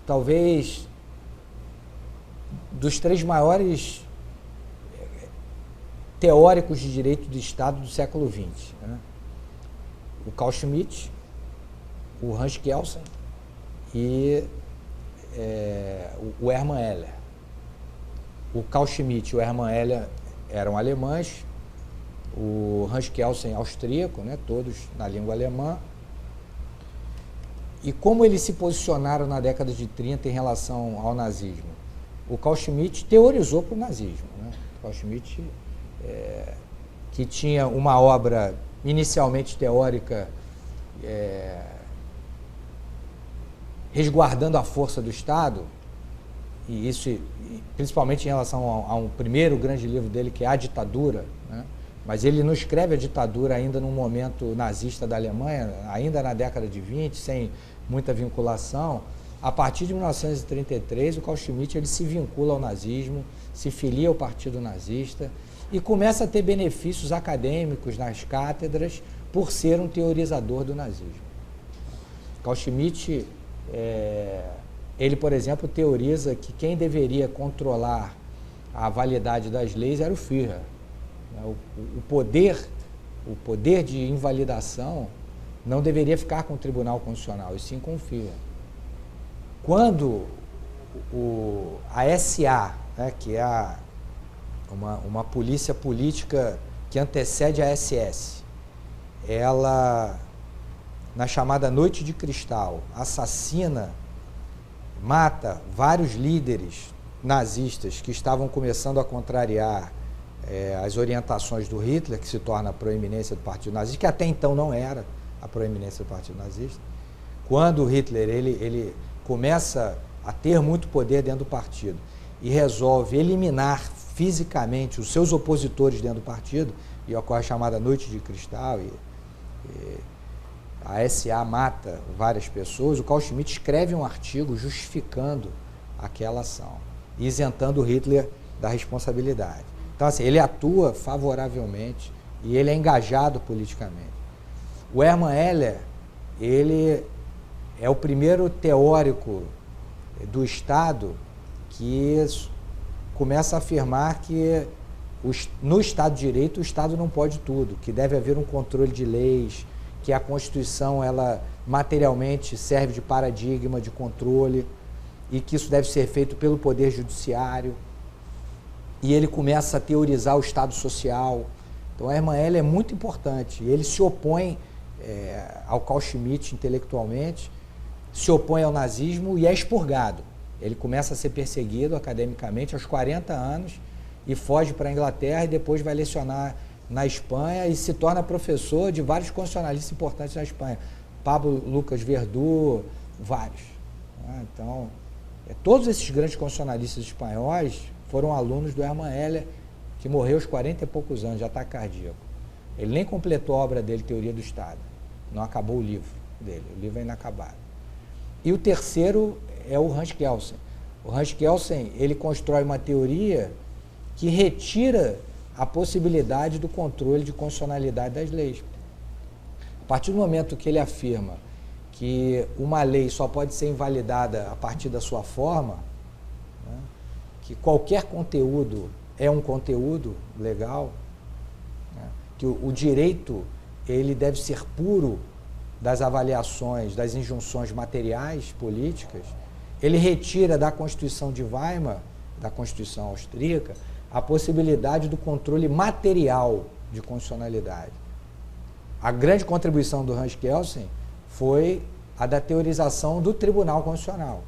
talvez, dos três maiores teóricos de direito do Estado do século XX, né? O Carl Schmitt, o Hans Kelsen e o Hermann Heller. O Carl Schmitt e o Hermann Heller eram alemães, o Hans Kelsen austríaco, né, todos na língua alemã. E como eles se posicionaram na década de 30 em relação ao nazismo? O Carl Schmitt teorizou para o nazismo, né? O Carl Schmitt, que tinha uma obra inicialmente teórica resguardando a força do Estado, e isso principalmente em relação a um primeiro grande livro dele, que é A Ditadura, né? Mas ele não escreve a ditadura ainda num momento nazista da Alemanha, ainda na década de 20, sem muita vinculação. A partir de 1933, o Carl Schmitt ele se vincula ao nazismo, se filia ao partido nazista e começa a ter benefícios acadêmicos nas cátedras por ser um teorizador do nazismo. Carl Schmitt, ele, por exemplo, teoriza que quem deveria controlar a validade das leis era o Führer. O poder de invalidação não deveria ficar com o Tribunal Constitucional, e sim com o Führer. Quando a SA, né, que é uma polícia política que antecede a SS, ela, na chamada Noite de Cristal, assassina, mata vários líderes nazistas que estavam começando a contrariar as orientações do Hitler, que se torna a proeminência do Partido Nazista, que até então não era a proeminência do Partido Nazista. Quando o Hitler ele começa a ter muito poder dentro do partido e resolve eliminar fisicamente os seus opositores dentro do partido, e ocorre a chamada Noite de Cristal, e a SA mata várias pessoas, o Carl Schmitt escreve um artigo justificando aquela ação, isentando o Hitler da responsabilidade. Então, assim, ele atua favoravelmente e ele é engajado politicamente. O Hermann Heller, ele é o primeiro teórico do Estado que começa a afirmar que no Estado de Direito o Estado não pode tudo, que deve haver um controle de leis, que a Constituição ela materialmente serve de paradigma de controle e que isso deve ser feito pelo Poder Judiciário. E ele começa a teorizar o Estado Social. Então, Hermann Heller é muito importante. Ele se opõe ao Carl Schmitt intelectualmente, se opõe ao nazismo e é expurgado. Ele começa a ser perseguido academicamente aos 40 anos e foge para a Inglaterra e depois vai lecionar na Espanha e se torna professor de vários constitucionalistas importantes na Espanha. Pablo Lucas Verdú, vários. Então, todos esses grandes constitucionalistas espanhóis foram alunos do Hermann Heller, que morreu aos 40 e poucos anos de ataque cardíaco. Ele nem completou a obra dele, Teoria do Estado. Não acabou o livro dele, o livro é inacabado. E o terceiro é o Hans Kelsen. O Hans Kelsen, ele constrói uma teoria que retira a possibilidade do controle de constitucionalidade das leis. A partir do momento que ele afirma que uma lei só pode ser invalidada a partir da sua forma, né, que qualquer conteúdo é um conteúdo legal, né, que o direito ele deve ser puro das avaliações, das injunções materiais, políticas, ele retira da Constituição de Weimar, da Constituição austríaca, a possibilidade do controle material de constitucionalidade. A grande contribuição do Hans Kelsen foi a da teorização do Tribunal Constitucional.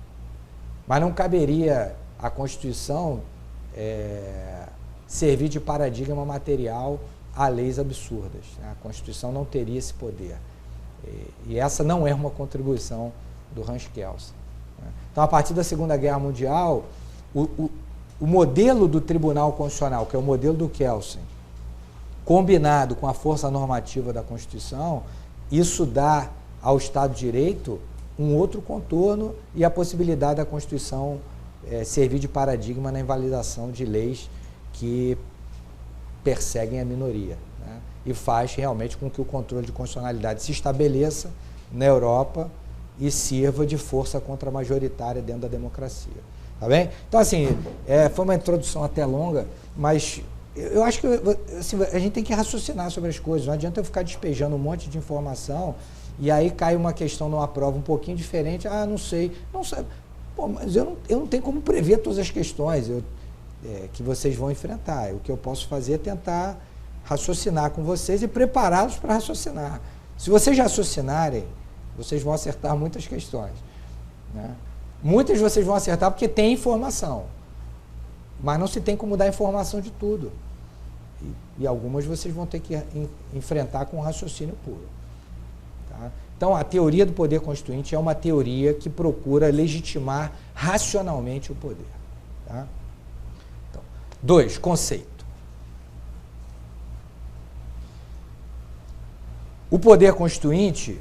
Mas não caberia à Constituição servir de paradigma material a leis absurdas. A Constituição não teria esse poder. E essa não é uma contribuição do Hans Kelsen. Então, a partir da Segunda Guerra Mundial, o modelo do Tribunal Constitucional, que é o modelo do Kelsen, combinado com a força normativa da Constituição, isso dá ao Estado de Direito um outro contorno e a possibilidade da Constituição servir de paradigma na invalidação de leis que perseguem a minoria, né? E faz realmente com que o controle de constitucionalidade se estabeleça na Europa e sirva de força contra-majoritária dentro da democracia. Tá bem? Então, assim, foi uma introdução até longa, mas eu acho que assim, a gente tem que raciocinar sobre as coisas. Não adianta eu ficar despejando um monte de informação e aí cai uma questão numa prova um pouquinho diferente. Ah, não sei. Não sabe. Pô, mas eu não tenho como prever todas as questões que vocês vão enfrentar. O que eu posso fazer é tentar raciocinar com vocês e prepará-los para raciocinar. Se vocês raciocinarem, vocês vão acertar muitas questões, né? Muitas vocês vão acertar porque tem informação, mas não se tem como dar informação de tudo. E algumas vocês vão ter que enfrentar com raciocínio puro. Tá? Então, a teoria do poder constituinte é uma teoria que procura legitimar racionalmente o poder. Tá? Então, 2, conceito. O poder constituinte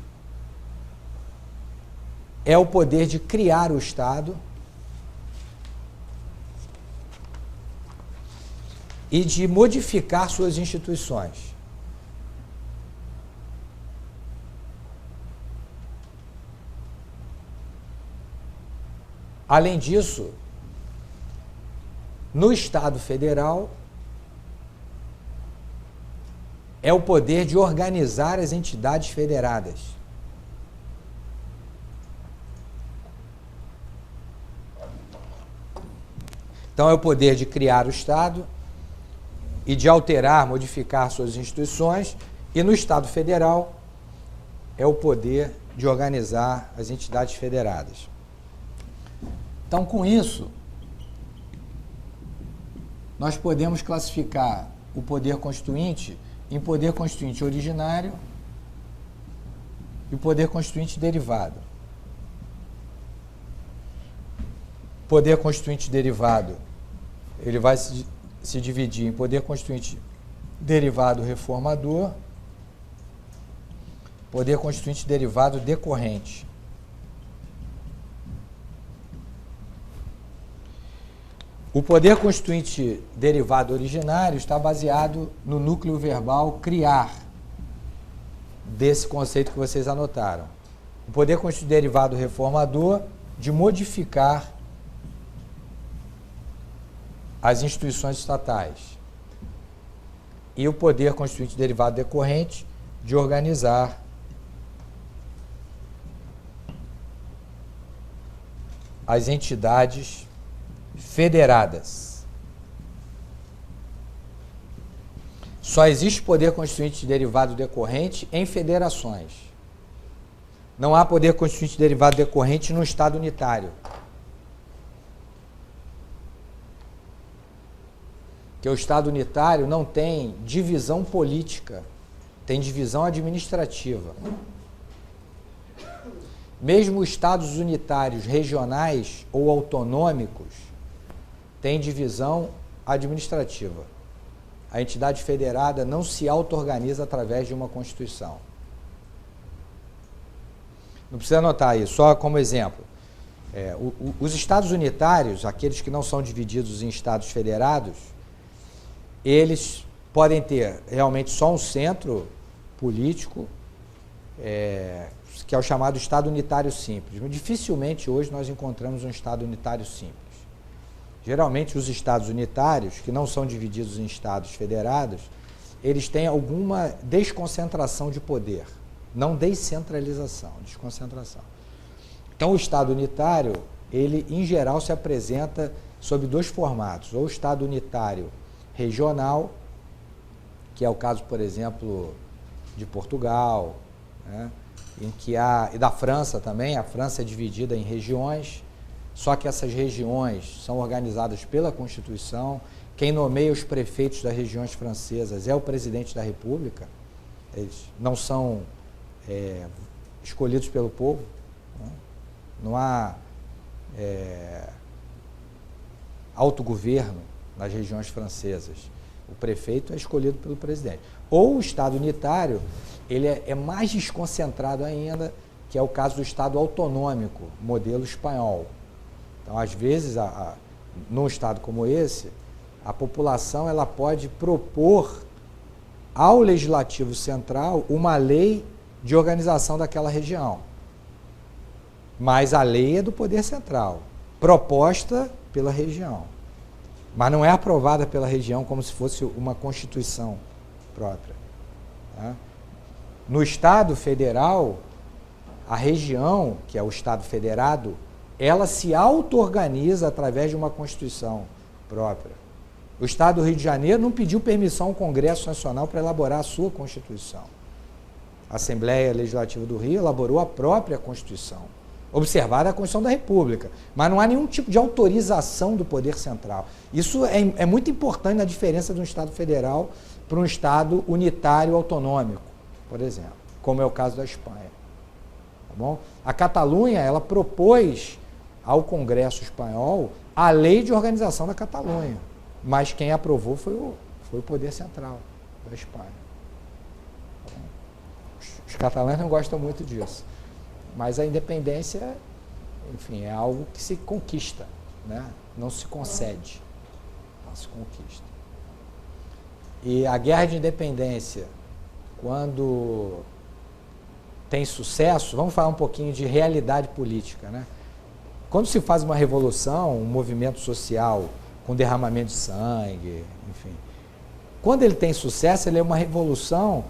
é o poder de criar o Estado e de modificar suas instituições. Além disso, no Estado Federal, é o poder de organizar as entidades federadas. Então, é o poder de criar o Estado e de alterar, modificar suas instituições. E no Estado Federal, é o poder de organizar as entidades federadas. Então, com isso, nós podemos classificar o poder constituinte em poder constituinte originário e o poder constituinte derivado. O poder constituinte derivado, ele vai se dividir em poder constituinte derivado reformador, poder constituinte derivado decorrente. O poder constituinte derivado originário está baseado no núcleo verbal criar, desse conceito que vocês anotaram. O poder constituinte derivado reformador, de modificar as instituições estatais. E o poder constituinte derivado decorrente, de organizar as entidades federadas. Só existe poder constituinte derivado decorrente em federações. Não há poder constituinte derivado decorrente no Estado unitário. Porque o Estado unitário não tem divisão política, tem divisão administrativa. Mesmo os Estados unitários regionais ou autonômicos têm divisão administrativa. A entidade federada não se auto-organiza através de uma Constituição. Não precisa anotar isso, só como exemplo. Os Estados unitários, aqueles que não são divididos em Estados federados, eles podem ter realmente só um centro político, que é o chamado Estado unitário simples. Mas dificilmente hoje nós encontramos um Estado unitário simples. Geralmente os Estados unitários, que não são divididos em Estados federados, eles têm alguma desconcentração de poder, não descentralização, desconcentração. Então o Estado unitário, ele em geral se apresenta sob dois formatos, ou o Estado unitário regional, que é o caso, por exemplo, de Portugal, né, em que e da França também. A França é dividida em regiões, só que essas regiões são organizadas pela Constituição. Quem nomeia os prefeitos das regiões francesas é o presidente da República. Eles não são escolhidos pelo povo, né? Não há autogoverno nas regiões francesas. O prefeito é escolhido pelo presidente. Ou o Estado unitário, ele é mais desconcentrado ainda, que é o caso do Estado autonômico, modelo espanhol. Então, às vezes, num Estado como esse, a população ela pode propor ao Legislativo Central uma lei de organização daquela região. Mas a lei é do Poder Central, proposta pela região. Mas não é aprovada pela região como se fosse uma Constituição própria. Tá? No Estado federal, a região, que é o Estado federado, ela se auto-organiza através de uma Constituição própria. O Estado do Rio de Janeiro não pediu permissão ao Congresso Nacional para elaborar a sua Constituição. A Assembleia Legislativa do Rio elaborou a própria Constituição, observada a Constituição da República, mas não há nenhum tipo de autorização do Poder Central. Isso é muito importante na diferença de um Estado federal para um Estado unitário autonômico, por exemplo, como é o caso da Espanha. Tá bom? A Catalunha, ela propôs ao Congresso espanhol a lei de organização da Catalunha, mas quem aprovou foi o Poder Central da Espanha. Tá bom? Os catalães não gostam muito disso. Mas a independência, enfim, é algo que se conquista, né? Não se concede, não se conquista. E a guerra de independência, quando tem sucesso, vamos falar um pouquinho de realidade política, né? Quando se faz uma revolução, um movimento social com derramamento de sangue, enfim, quando ele tem sucesso, ele é uma revolução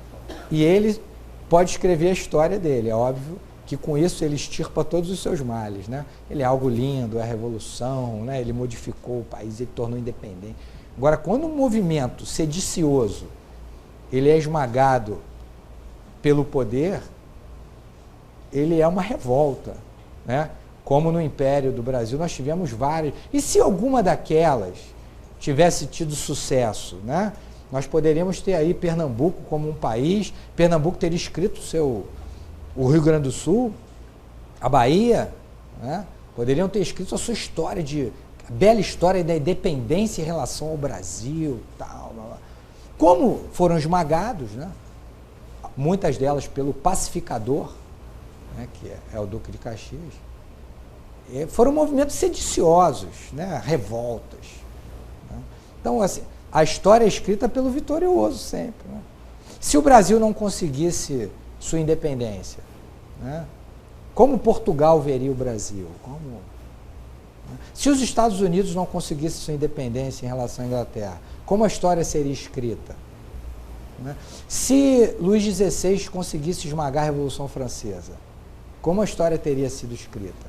e ele pode escrever a história dele, é óbvio que com isso ele extirpa todos os seus males, né? Ele é algo lindo, é a revolução, né? Ele modificou o país, ele tornou independente. Agora, quando um movimento sedicioso ele é esmagado pelo poder, ele é uma revolta, né? Como no Império do Brasil nós tivemos várias. E se alguma daquelas tivesse tido sucesso, né? Nós poderíamos ter aí Pernambuco como um país, Pernambuco teria escrito o Rio Grande do Sul, a Bahia, né? Poderiam ter escrito a sua história, a bela história da independência em relação ao Brasil, tal, blá, blá. Como foram esmagados, né? Muitas delas pelo pacificador, né? Que é o Duque de Caxias, foram movimentos sediciosos, né? Revoltas. Né? Então, assim, a história é escrita pelo vitorioso sempre. Né? Se o Brasil não conseguisse sua independência, né? Como Portugal veria o Brasil? Se os Estados Unidos não conseguissem sua independência em relação à Inglaterra, como a história seria escrita? Né? Se Luís XVI conseguisse esmagar a Revolução Francesa, como a história teria sido escrita?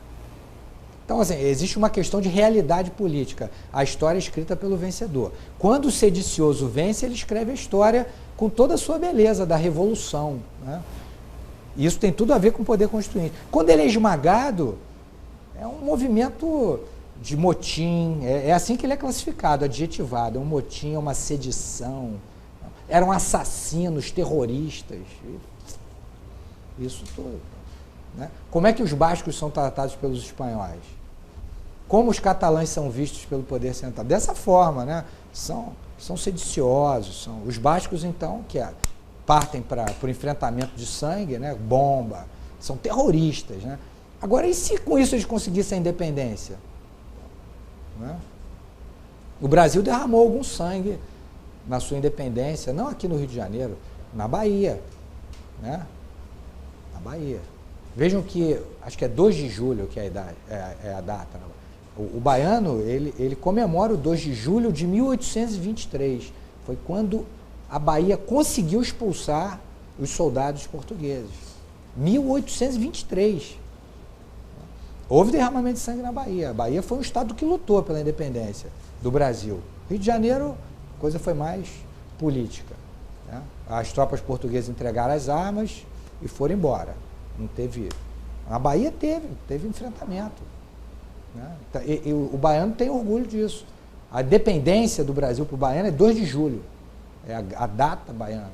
Então, assim, existe uma questão de realidade política. A história é escrita pelo vencedor. Quando o sedicioso vence, ele escreve a história com toda a sua beleza da Revolução, né? Isso tem tudo a ver com o poder constituinte. Quando ele é esmagado, é um movimento de motim, é assim que ele é classificado, adjetivado, é um motim, é uma sedição, eram assassinos, terroristas, isso tudo. Né? Como é que os bascos são tratados pelos espanhóis? Como os catalães são vistos pelo poder central? Dessa forma, né? São sediciosos, os bascos, então, que partem para o enfrentamento de sangue, né? Bomba, são terroristas. Né? Agora, e se com isso eles conseguissem a independência? Né? O Brasil derramou algum sangue na sua independência, não aqui no Rio de Janeiro, na Bahia. Né? Na Bahia. Vejam que, acho que é 2 de julho que é a data. Né? O baiano, ele comemora o 2 de julho de 1823. Foi quando a Bahia conseguiu expulsar os soldados portugueses. 1823. Houve derramamento de sangue na Bahia. A Bahia foi um estado que lutou pela independência do Brasil. Rio de Janeiro, a coisa foi mais política. Né? As tropas portuguesas entregaram as armas e foram embora. Não teve. Na Bahia teve enfrentamento. Né? E o baiano tem orgulho disso. A dependência do Brasil para o baiano é 2 de julho. É a data baiana,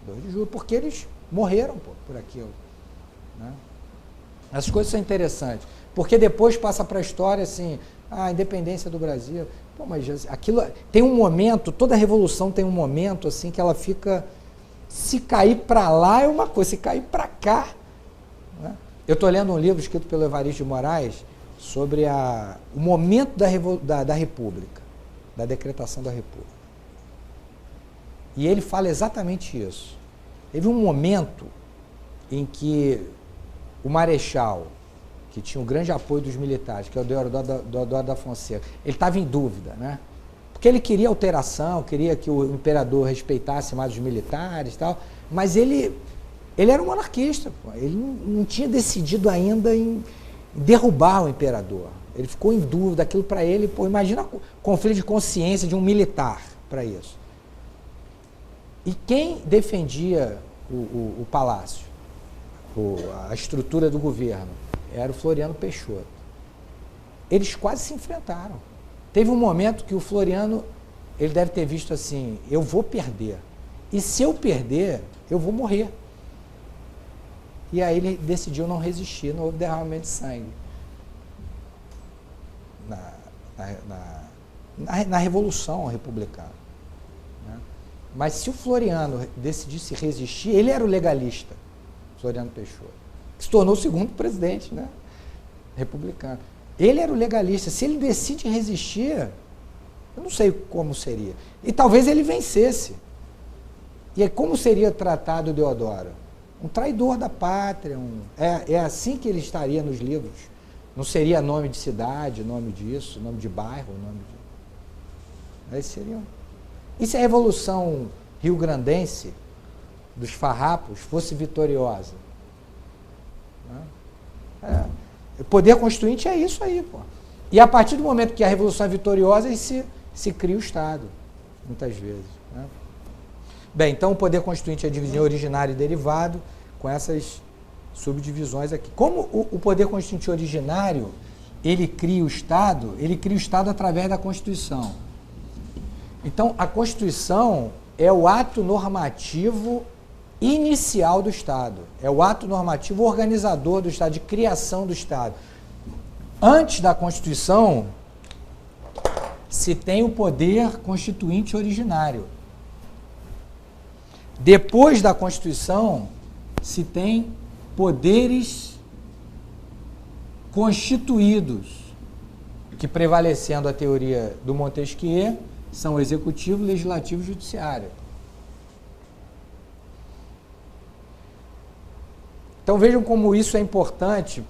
2 de julho, porque eles morreram por aquilo. Né? Essas coisas são interessantes, porque depois passa para a história assim, a independência do Brasil. Pô, mas aquilo tem um momento, toda revolução tem um momento assim que ela fica, se cair para lá é uma coisa, se cair para cá. Né? Eu estou lendo um livro escrito pelo Evaristo de Moraes sobre o momento da República, da decretação da República. E ele fala exatamente isso. Teve um momento em que o Marechal, que tinha um grande apoio dos militares, que é o Deodoro da Fonseca, ele estava em dúvida, né? Porque ele queria alteração, queria que o imperador respeitasse mais os militares e tal, mas ele era um monarquista, pô. Ele não tinha decidido ainda em derrubar o imperador. Ele ficou em dúvida, aquilo para ele, pô, imagina o conflito de consciência de um militar para isso. E quem defendia o palácio, a estrutura do governo, era o Floriano Peixoto. Eles quase se enfrentaram. Teve um momento que o Floriano, ele deve ter visto assim, eu vou perder. E se eu perder, eu vou morrer. E aí ele decidiu não resistir, não houve derramamento de sangue. Na Revolução Republicana. Né? Mas se o Floriano decidisse resistir, ele era o legalista, Floriano Peixoto, que se tornou o segundo presidente, né, republicano. Ele era o legalista. Se ele decide resistir, eu não sei como seria. E talvez ele vencesse. E aí, como seria tratado o Deodoro? Um traidor da pátria. É assim que ele estaria nos livros. Não seria nome de cidade, nome disso, nome de bairro, nome de... Aí seria... E se a Revolução Rio-Grandense dos farrapos fosse vitoriosa? O poder constituinte é isso aí, pô. E a partir do momento que a Revolução é vitoriosa, se cria o Estado, muitas vezes. Né? Bem, então o poder constituinte é dividido em originário e derivado, com essas subdivisões aqui. Como o poder constituinte originário, ele cria o Estado através da Constituição. Então, a Constituição é o ato normativo inicial do Estado. É o ato normativo organizador do Estado, de criação do Estado. Antes da Constituição, se tem o poder constituinte originário. Depois da Constituição, se tem poderes constituídos, que, prevalecendo a teoria do Montesquieu, são o executivo, legislativo e judiciário. Então vejam como isso é importante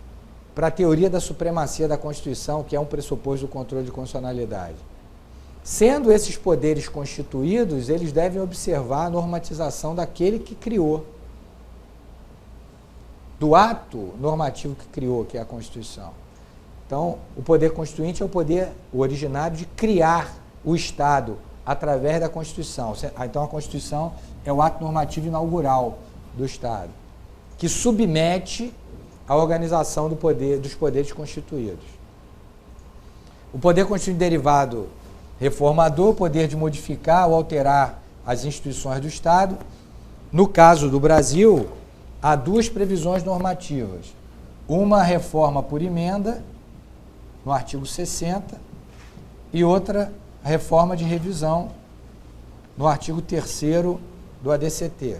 para a teoria da supremacia da Constituição, que é um pressuposto do controle de constitucionalidade. Sendo esses poderes constituídos, eles devem observar a normatização daquele que criou, do ato normativo que criou, que é a Constituição. Então, o poder constituinte é o poder originário de criar o Estado através da Constituição. Então, a Constituição é o ato normativo inaugural do Estado, que submete a organização do poder, dos poderes constituídos. O poder constituinte derivado reformador, o poder de modificar ou alterar as instituições do Estado. No caso do Brasil, há duas previsões normativas. Uma reforma por emenda, no artigo 60, e outra reforma de revisão, no artigo 3º do ADCT.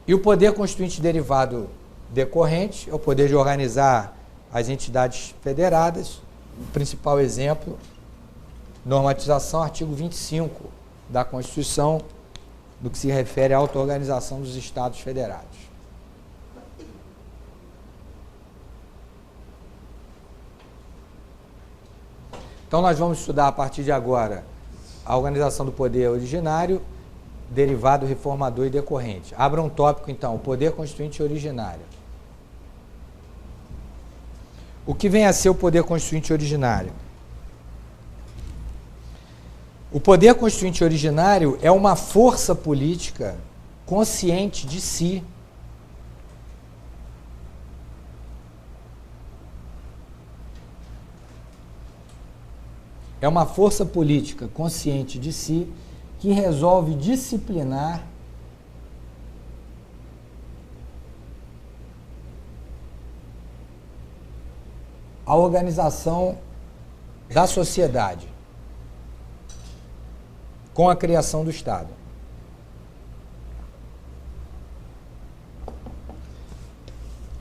E o poder constituinte derivado decorrente é o poder de organizar as entidades federadas. O principal exemplo, normatização, artigo 25 da Constituição, no que se refere à auto-organização dos Estados federados. Então, nós vamos estudar a partir de agora a organização do poder originário, derivado, reformador e decorrente. Abra um tópico, então, o poder constituinte originário. O que vem a ser o poder constituinte originário? O poder constituinte originário é uma força política consciente de si. É uma força política consciente de si que resolve disciplinar a organização da sociedade com a criação do Estado.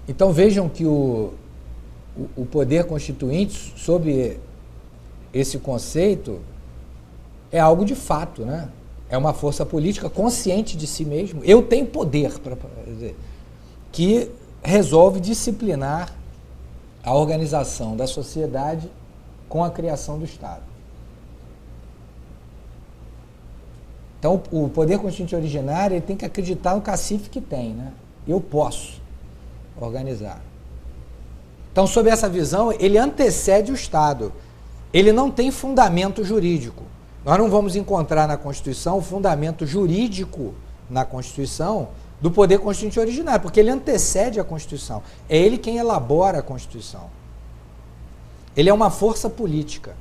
Então vejam que o poder constituinte, sob esse conceito, é algo de fato, né? É uma força política consciente de si mesmo. Eu tenho poder, para dizer, que resolve disciplinar a organização da sociedade com a criação do Estado. Então, o poder constituinte originário, ele tem que acreditar no cacife que tem, né? Eu posso organizar. Então, sob essa visão, ele antecede o Estado. Ele não tem fundamento jurídico. Nós não vamos encontrar na Constituição o fundamento jurídico na Constituição do poder constituinte originário, porque ele antecede a Constituição. É ele quem elabora a Constituição. Ele é uma força política.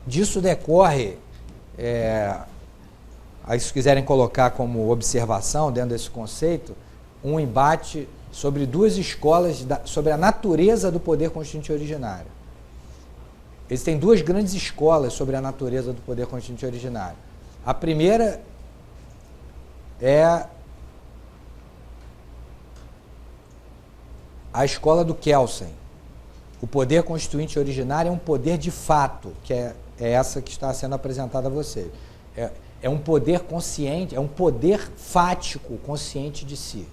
Disso decorre, aí se quiserem colocar como observação dentro desse conceito, um embate sobre duas escolas, sobre a natureza do poder constituinte originário. Existem duas grandes escolas sobre a natureza do poder constituinte originário. A primeira é a escola do Kelsen. O poder constituinte originário é um poder de fato, que é essa que está sendo apresentada a vocês. É um poder consciente, é um poder fático, consciente de si.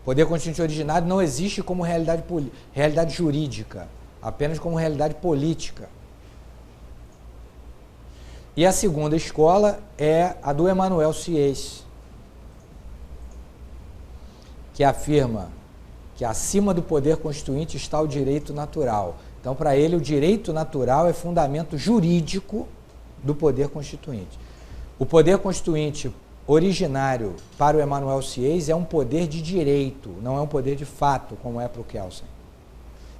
Poder constituinte originário não existe como realidade jurídica, apenas como realidade política. E a segunda escola é a do Emmanuel Sieyès, que afirma que acima do poder constituinte está o direito natural. Então, para ele, o direito natural é fundamento jurídico do poder constituinte. O poder constituinte originário para o Emanuel Sieyès é um poder de direito, não é um poder de fato, como é para o Kelsen.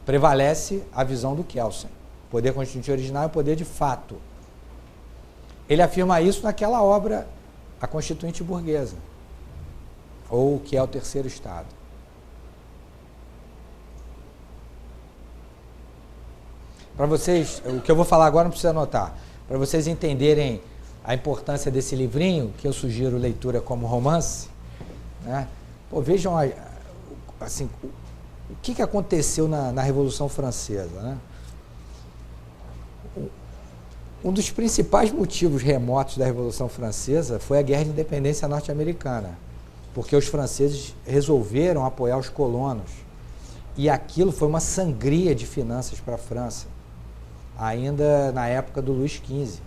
Prevalece a visão do Kelsen. O poder constituinte originário é um poder de fato. Ele afirma isso naquela obra, A Constituinte Burguesa, ou o que é o terceiro Estado. Para vocês, o que eu vou falar agora não precisa anotar, para vocês entenderem a importância desse livrinho, que eu sugiro leitura como romance, né? Pô, vejam assim, o que aconteceu na Revolução Francesa, né? Um dos principais motivos remotos da Revolução Francesa foi a Guerra de Independência norte-americana, porque os franceses resolveram apoiar os colonos, e aquilo foi uma sangria de finanças para a França, ainda na época do Luís XV.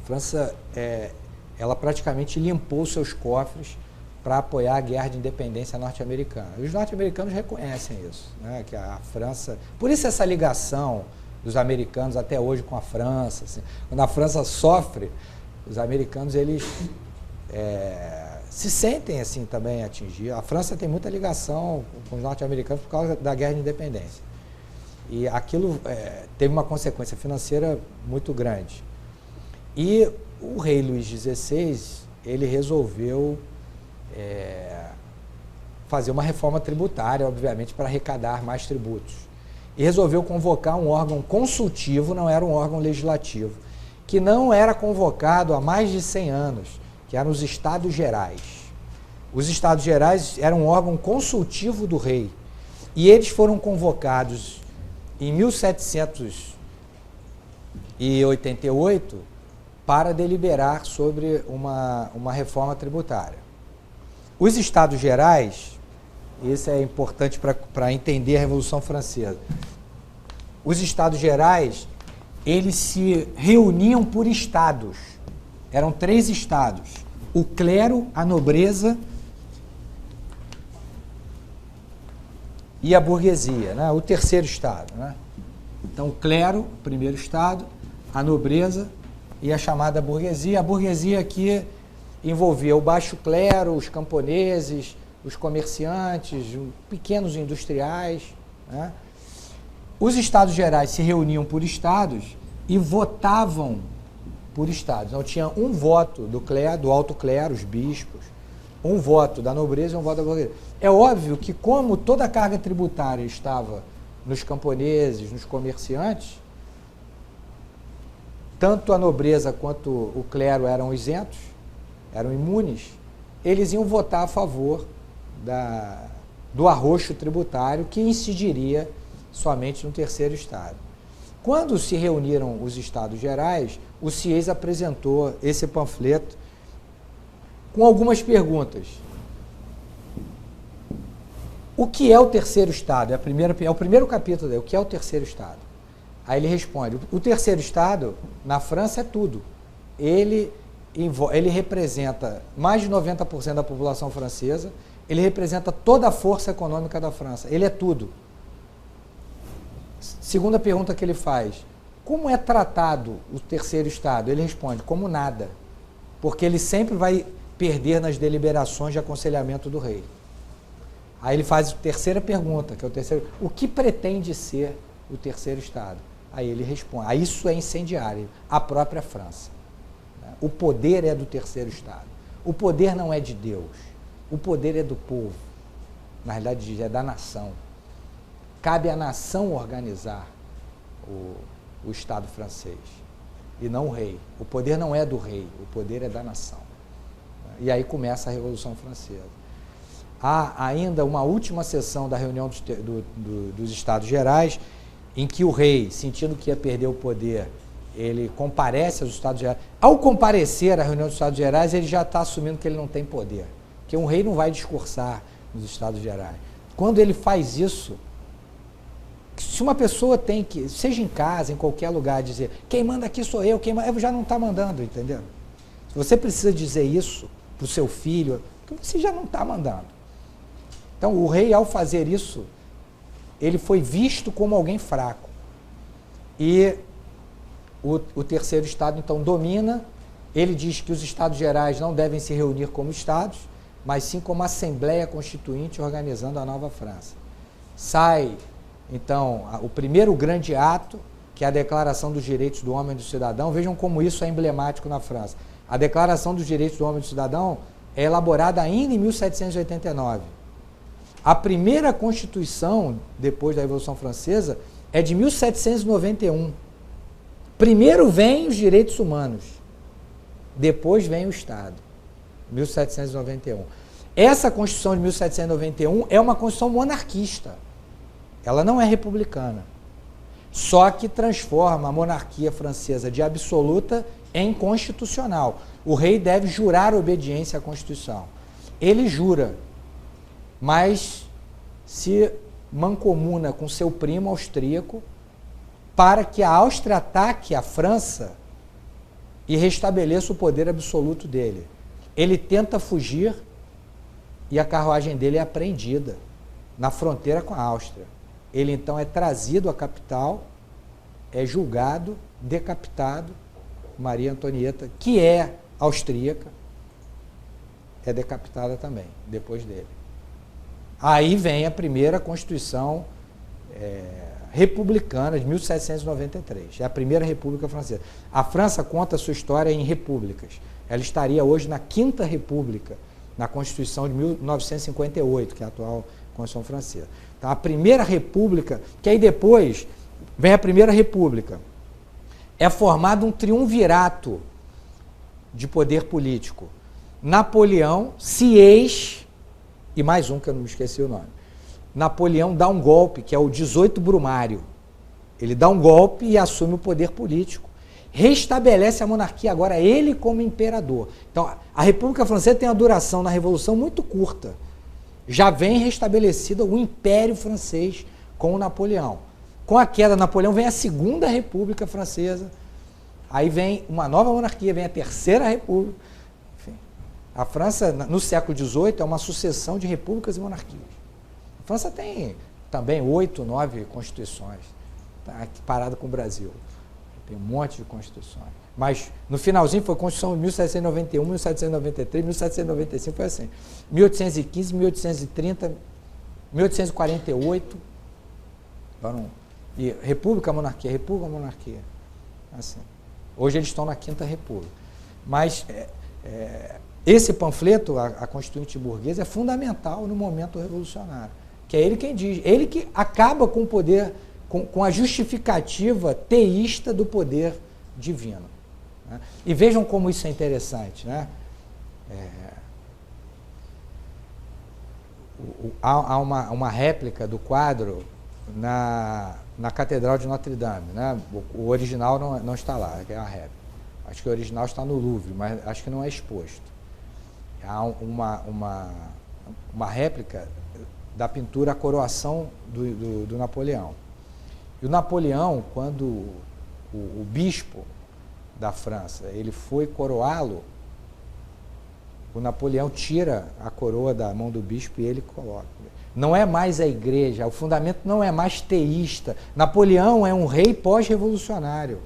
A França, ela praticamente limpou seus cofres para apoiar a Guerra de Independência norte-americana. Os norte-americanos reconhecem isso, né? Que a França... Por isso essa ligação dos americanos até hoje com a França. Assim, quando a França sofre, os americanos, eles se sentem assim também atingidos. A França tem muita ligação com os norte-americanos por causa da Guerra de Independência. E aquilo teve uma consequência financeira muito grande. E o rei Luís XVI, ele resolveu fazer uma reforma tributária, obviamente, para arrecadar mais tributos. E resolveu convocar um órgão consultivo, não era um órgão legislativo, que não era convocado há mais de 100 anos, que eram os Estados Gerais. Os Estados Gerais eram um órgão consultivo do rei. E eles foram convocados em 1788 para deliberar sobre uma reforma tributária. Os Estados Gerais, isso é importante para entender a Revolução Francesa, os Estados Gerais, eles se reuniam por estados. Eram 3 estados: o clero, a nobreza e a burguesia, né? O terceiro estado, né? Então, o clero, o primeiro estado, a nobreza e a chamada burguesia. A burguesia aqui envolvia o baixo clero, os camponeses, os comerciantes, pequenos industriais, né? Os Estados Gerais se reuniam por estados e votavam por estados. Então, tinha um voto do clero, do alto clero, os bispos, um voto da nobreza e um voto da burguesia. É óbvio que, como toda a carga tributária estava nos camponeses, nos comerciantes, tanto a nobreza quanto o clero eram isentos, eram imunes, eles iam votar a favor do arroxo tributário que incidiria somente no terceiro estado. Quando se reuniram os Estados Gerais, o Sieyès apresentou esse panfleto com algumas perguntas. O que é o terceiro estado? É o primeiro capítulo dele. O que é o terceiro estado? Aí ele responde: o terceiro estado, na França, é tudo. Ele representa mais de 90% da população francesa, ele representa toda a força econômica da França, ele é tudo. Segunda pergunta que ele faz: como é tratado o terceiro estado? Ele responde: como nada, porque ele sempre vai perder nas deliberações de aconselhamento do rei. Aí ele faz a terceira pergunta, que é o terceiro: o que pretende ser o terceiro estado? Aí ele responde: isso é incendiário, a própria França. O poder é do terceiro estado. O poder não é de Deus, o poder é do povo. Na realidade, é da nação. Cabe à nação organizar o Estado francês, e não o rei. O poder não é do rei, o poder é da nação. E aí começa a Revolução Francesa. Há ainda uma última sessão da reunião dos Estados Gerais, em que o rei, sentindo que ia perder o poder, ele comparece aos Estados Gerais. Ao comparecer à reunião dos Estados Gerais, ele já está assumindo que ele não tem poder, que um rei não vai discursar nos Estados Gerais. Quando ele faz isso, se uma pessoa tem que, seja em casa, em qualquer lugar, dizer quem manda aqui sou eu, já não está mandando, entendeu? Se você precisa dizer isso para o seu filho, você já não está mandando. Então, o rei, ao fazer isso, ele foi visto como alguém fraco. E o terceiro estado, então, domina Ele diz que os Estados Gerais não devem se reunir como Estados, mas sim como Assembleia Constituinte organizando a nova França. Sai, então, o primeiro grande ato, que é a Declaração dos Direitos do Homem e do Cidadão. Vejam como isso é emblemático na França. A Declaração dos Direitos do Homem e do Cidadão é elaborada ainda em 1789. A primeira Constituição, depois da Revolução Francesa, é de 1791. Primeiro vem os direitos humanos, depois vem o Estado, 1791. Essa Constituição de 1791 é uma Constituição monarquista. Ela não é republicana. Só que transforma a monarquia francesa de absoluta em constitucional. O rei deve jurar obediência à Constituição. Ele jura, mas se mancomuna com seu primo austríaco para que a Áustria ataque a França e restabeleça o poder absoluto dele. Ele tenta fugir e a carruagem dele é apreendida na fronteira com a Áustria. Ele então é trazido à capital, é julgado, decapitado. Maria Antonieta, que é austríaca, é decapitada também, depois dele. Aí vem a primeira Constituição republicana de 1793, é a primeira República Francesa. A França conta a sua história em repúblicas. Ela estaria hoje na Quinta República, na Constituição de 1958, que é a atual Constituição Francesa. Então, a primeira República, que aí depois vem a Primeira República, é formado um triunvirato de poder político. Napoleão, Sieyès e mais um que eu não me esqueci o nome. Napoleão dá um golpe, que é o 18 Brumário. Ele dá um golpe e assume o poder político. Restabelece a monarquia, agora ele como imperador. Então, a República Francesa tem uma duração na Revolução muito curta. Já vem restabelecida o Império Francês com o Napoleão. Com a queda de Napoleão vem a Segunda República Francesa, aí vem uma nova monarquia, vem a Terceira República. Enfim, a França, no século XVIII, é uma sucessão de repúblicas e monarquias. A França tem também 8, 9 constituições, tá aqui parado com o Brasil. Tem um monte de constituições. Mas no finalzinho foi a Constituição de 1791, 1793, 1795, foi assim. 1815, 1830, 1848, e república, monarquia, república, monarquia. Assim. Hoje eles estão na Quinta República. Mas esse panfleto, a Constituinte Burguesa, é fundamental no momento revolucionário. Que é ele quem diz, ele que acaba com o poder, com a justificativa teísta do poder divino. Né? E vejam como isso é interessante. Né? Há uma réplica do quadro na Catedral de Notre Dame, né? O original não está lá, é a réplica. Acho que o original está no Louvre, mas acho que não é exposto. Há uma réplica da pintura A Coroação do Napoleão. E o Napoleão, quando o bispo da França ele foi coroá-lo, o Napoleão tira a coroa da mão do bispo e ele coloca. Não é mais a igreja, o fundamento não é mais teísta. Napoleão é um rei pós-revolucionário.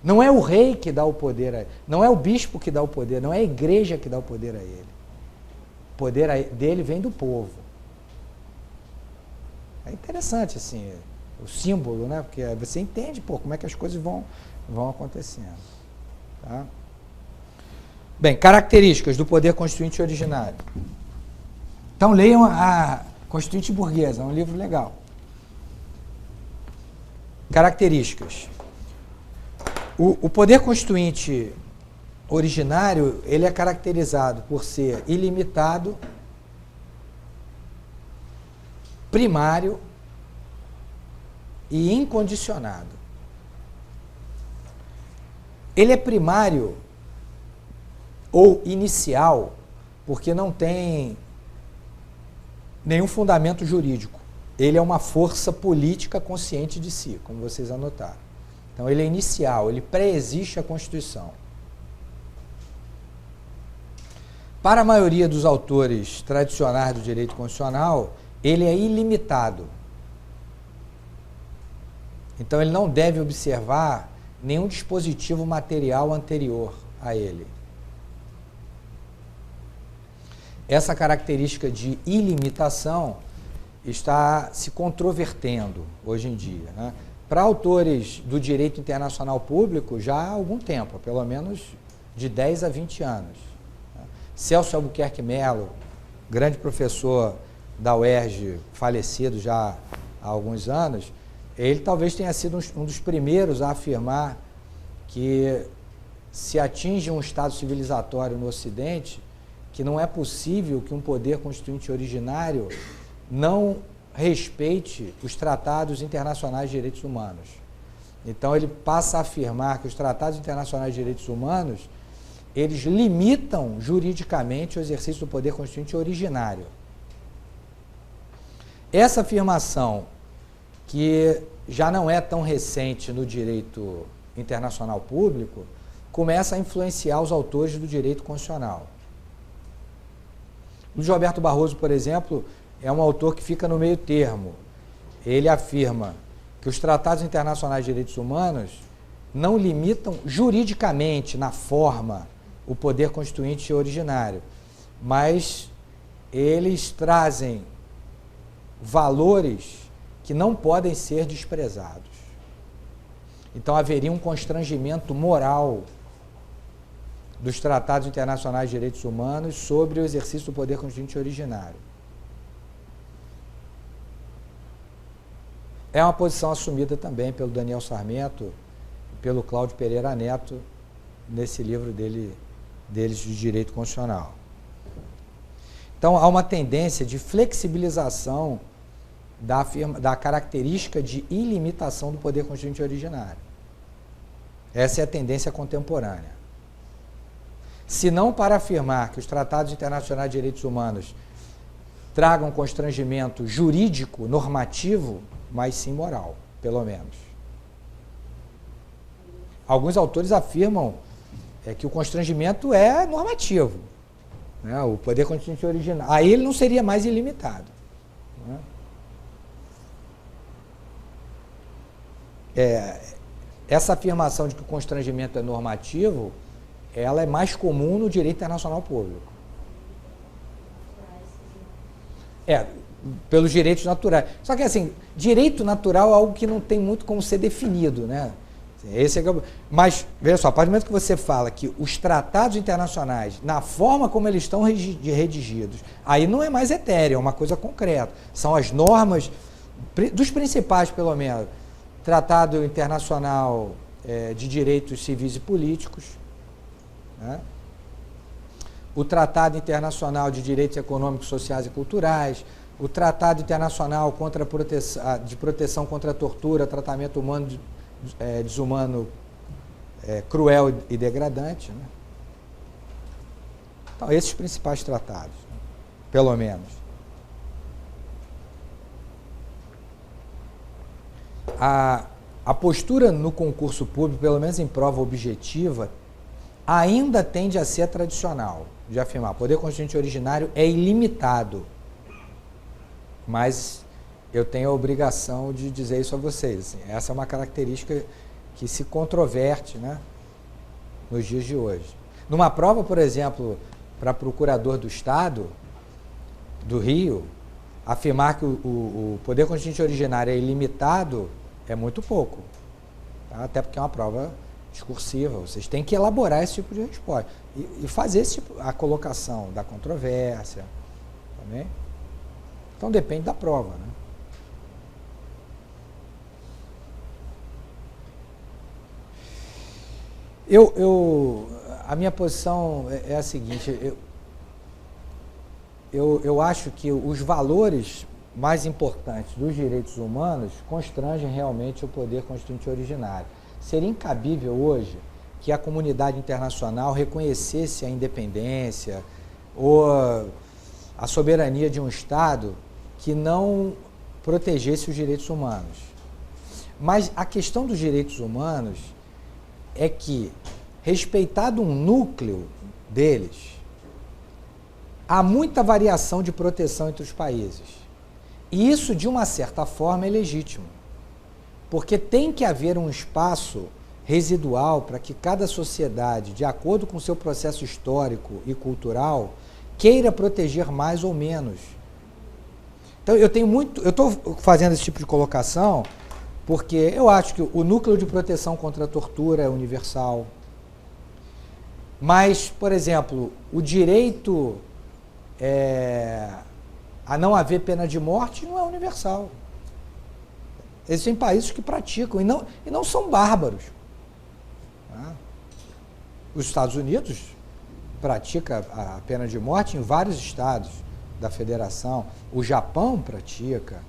Não é o rei que dá o poder a ele, não é o bispo que dá o poder, não é a igreja que dá o poder a ele. O poder dele vem do povo. É interessante, assim, o símbolo, né? Porque você entende, como é que as coisas vão acontecendo. Tá? Bem, características do poder constituinte originário. Então, leiam a Constituinte Burguesa, é um livro legal. Características. O poder constituinte originário, ele é caracterizado por ser ilimitado, primário e incondicionado. Ele é primário ou inicial porque não tem nenhum fundamento jurídico. Ele é uma força política consciente de si, como vocês anotaram. Então, ele é inicial, ele pré-existe a Constituição. Para a maioria dos autores tradicionais do direito constitucional, ele é ilimitado. Então, ele não deve observar nenhum dispositivo material anterior. a ele. Essa característica de ilimitação está se controvertendo hoje em dia, né? Para autores do direito internacional público já há algum tempo, pelo menos de 10 a 20 anos. Celso Albuquerque Mello, grande professor da UERJ, falecido já há alguns anos, ele talvez tenha sido um dos primeiros a afirmar que se atinge um estado civilizatório no Ocidente, que não é possível que um poder constituinte originário não respeite os tratados internacionais de direitos humanos. Então ele passa a afirmar que os tratados internacionais de direitos humanos, eles limitam juridicamente o exercício do poder constituinte originário. Essa afirmação, que já não é tão recente no direito internacional público, começa a influenciar os autores do direito constitucional. Luiz Roberto Barroso, por exemplo, é um autor que fica no meio termo. Ele afirma que os tratados internacionais de direitos humanos não limitam juridicamente, na forma, o poder constituinte originário, mas eles trazem valores que não podem ser desprezados. Então haveria um constrangimento moral dos tratados internacionais de direitos humanos sobre o exercício do poder constituinte originário. É uma posição assumida também pelo Daniel Sarmento e pelo Cláudio Pereira Neto nesse livro deles de direito constitucional. Então há uma tendência de flexibilização da característica de ilimitação do poder constituinte originário. Essa é a tendência contemporânea. Se não para afirmar que os tratados internacionais de direitos humanos tragam constrangimento jurídico, normativo, mas sim moral, pelo menos. Alguns autores afirmam que o constrangimento é normativo, né? O poder constituinte originário. Aí ele não seria mais ilimitado, né? Essa afirmação de que o constrangimento é normativo, ela é mais comum no direito internacional público. Pelos direitos naturais. Só que assim, direito natural é algo que não tem muito como ser definido, né? Mas, veja só, a partir do momento que você fala que os tratados internacionais, na forma como eles estão redigidos, aí não é mais etéreo, é uma coisa concreta. São as normas, dos principais pelo menos, Tratado Internacional de Direitos Civis e Políticos, né? O Tratado Internacional de Direitos Econômicos, Sociais e Culturais, o Tratado Internacional de Proteção contra a Tortura, Tratamento Humano Desumano, Cruel e Degradante, né? Então, esses principais tratados, né? Pelo menos. A postura no concurso público, pelo menos em prova objetiva, ainda tende a ser tradicional, de afirmar, o poder constituinte originário é ilimitado, mas eu tenho a obrigação de dizer isso a vocês. Assim, essa é uma característica que se controverte, né, nos dias de hoje. Numa prova, por exemplo, para procurador do Estado do Rio, afirmar que o poder constituinte originário é ilimitado é muito pouco, tá? Até porque é uma prova discursiva, vocês têm que elaborar esse tipo de resposta e fazer a colocação da controvérsia também. Então depende da prova, né? A minha posição é a seguinte, eu acho que os valores mais importantes dos direitos humanos constrangem realmente o poder constituinte originário. Seria incabível hoje que a comunidade internacional reconhecesse a independência ou a soberania de um Estado que não protegesse os direitos humanos. Mas a questão dos direitos humanos é que, respeitado um núcleo deles, há muita variação de proteção entre os países. E isso, de uma certa forma, é legítimo. Porque tem que haver um espaço residual para que cada sociedade, de acordo com o seu processo histórico e cultural, queira proteger mais ou menos. Então eu estou fazendo esse tipo de colocação porque eu acho que o núcleo de proteção contra a tortura é universal. Mas, por exemplo, o direito a não haver pena de morte não é universal. Existem países que praticam e não são bárbaros. Os Estados Unidos pratica a pena de morte em vários estados da federação. O Japão pratica.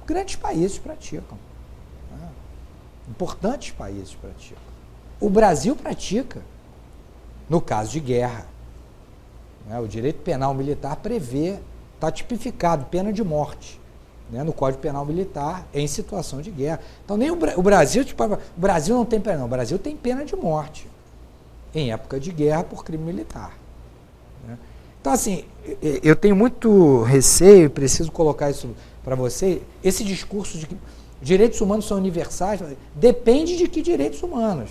Grandes países praticam. Importantes países praticam. O Brasil pratica, no caso de guerra. O direito penal militar prevê, está tipificado, pena de morte. No Código Penal Militar, em situação de guerra. Então, nem o Brasil, o Brasil não tem pena, não. O Brasil tem pena de morte em época de guerra por crime militar. Então, assim, eu tenho muito receio, preciso colocar isso para você, esse discurso de que direitos humanos são universais, depende de que direitos humanos.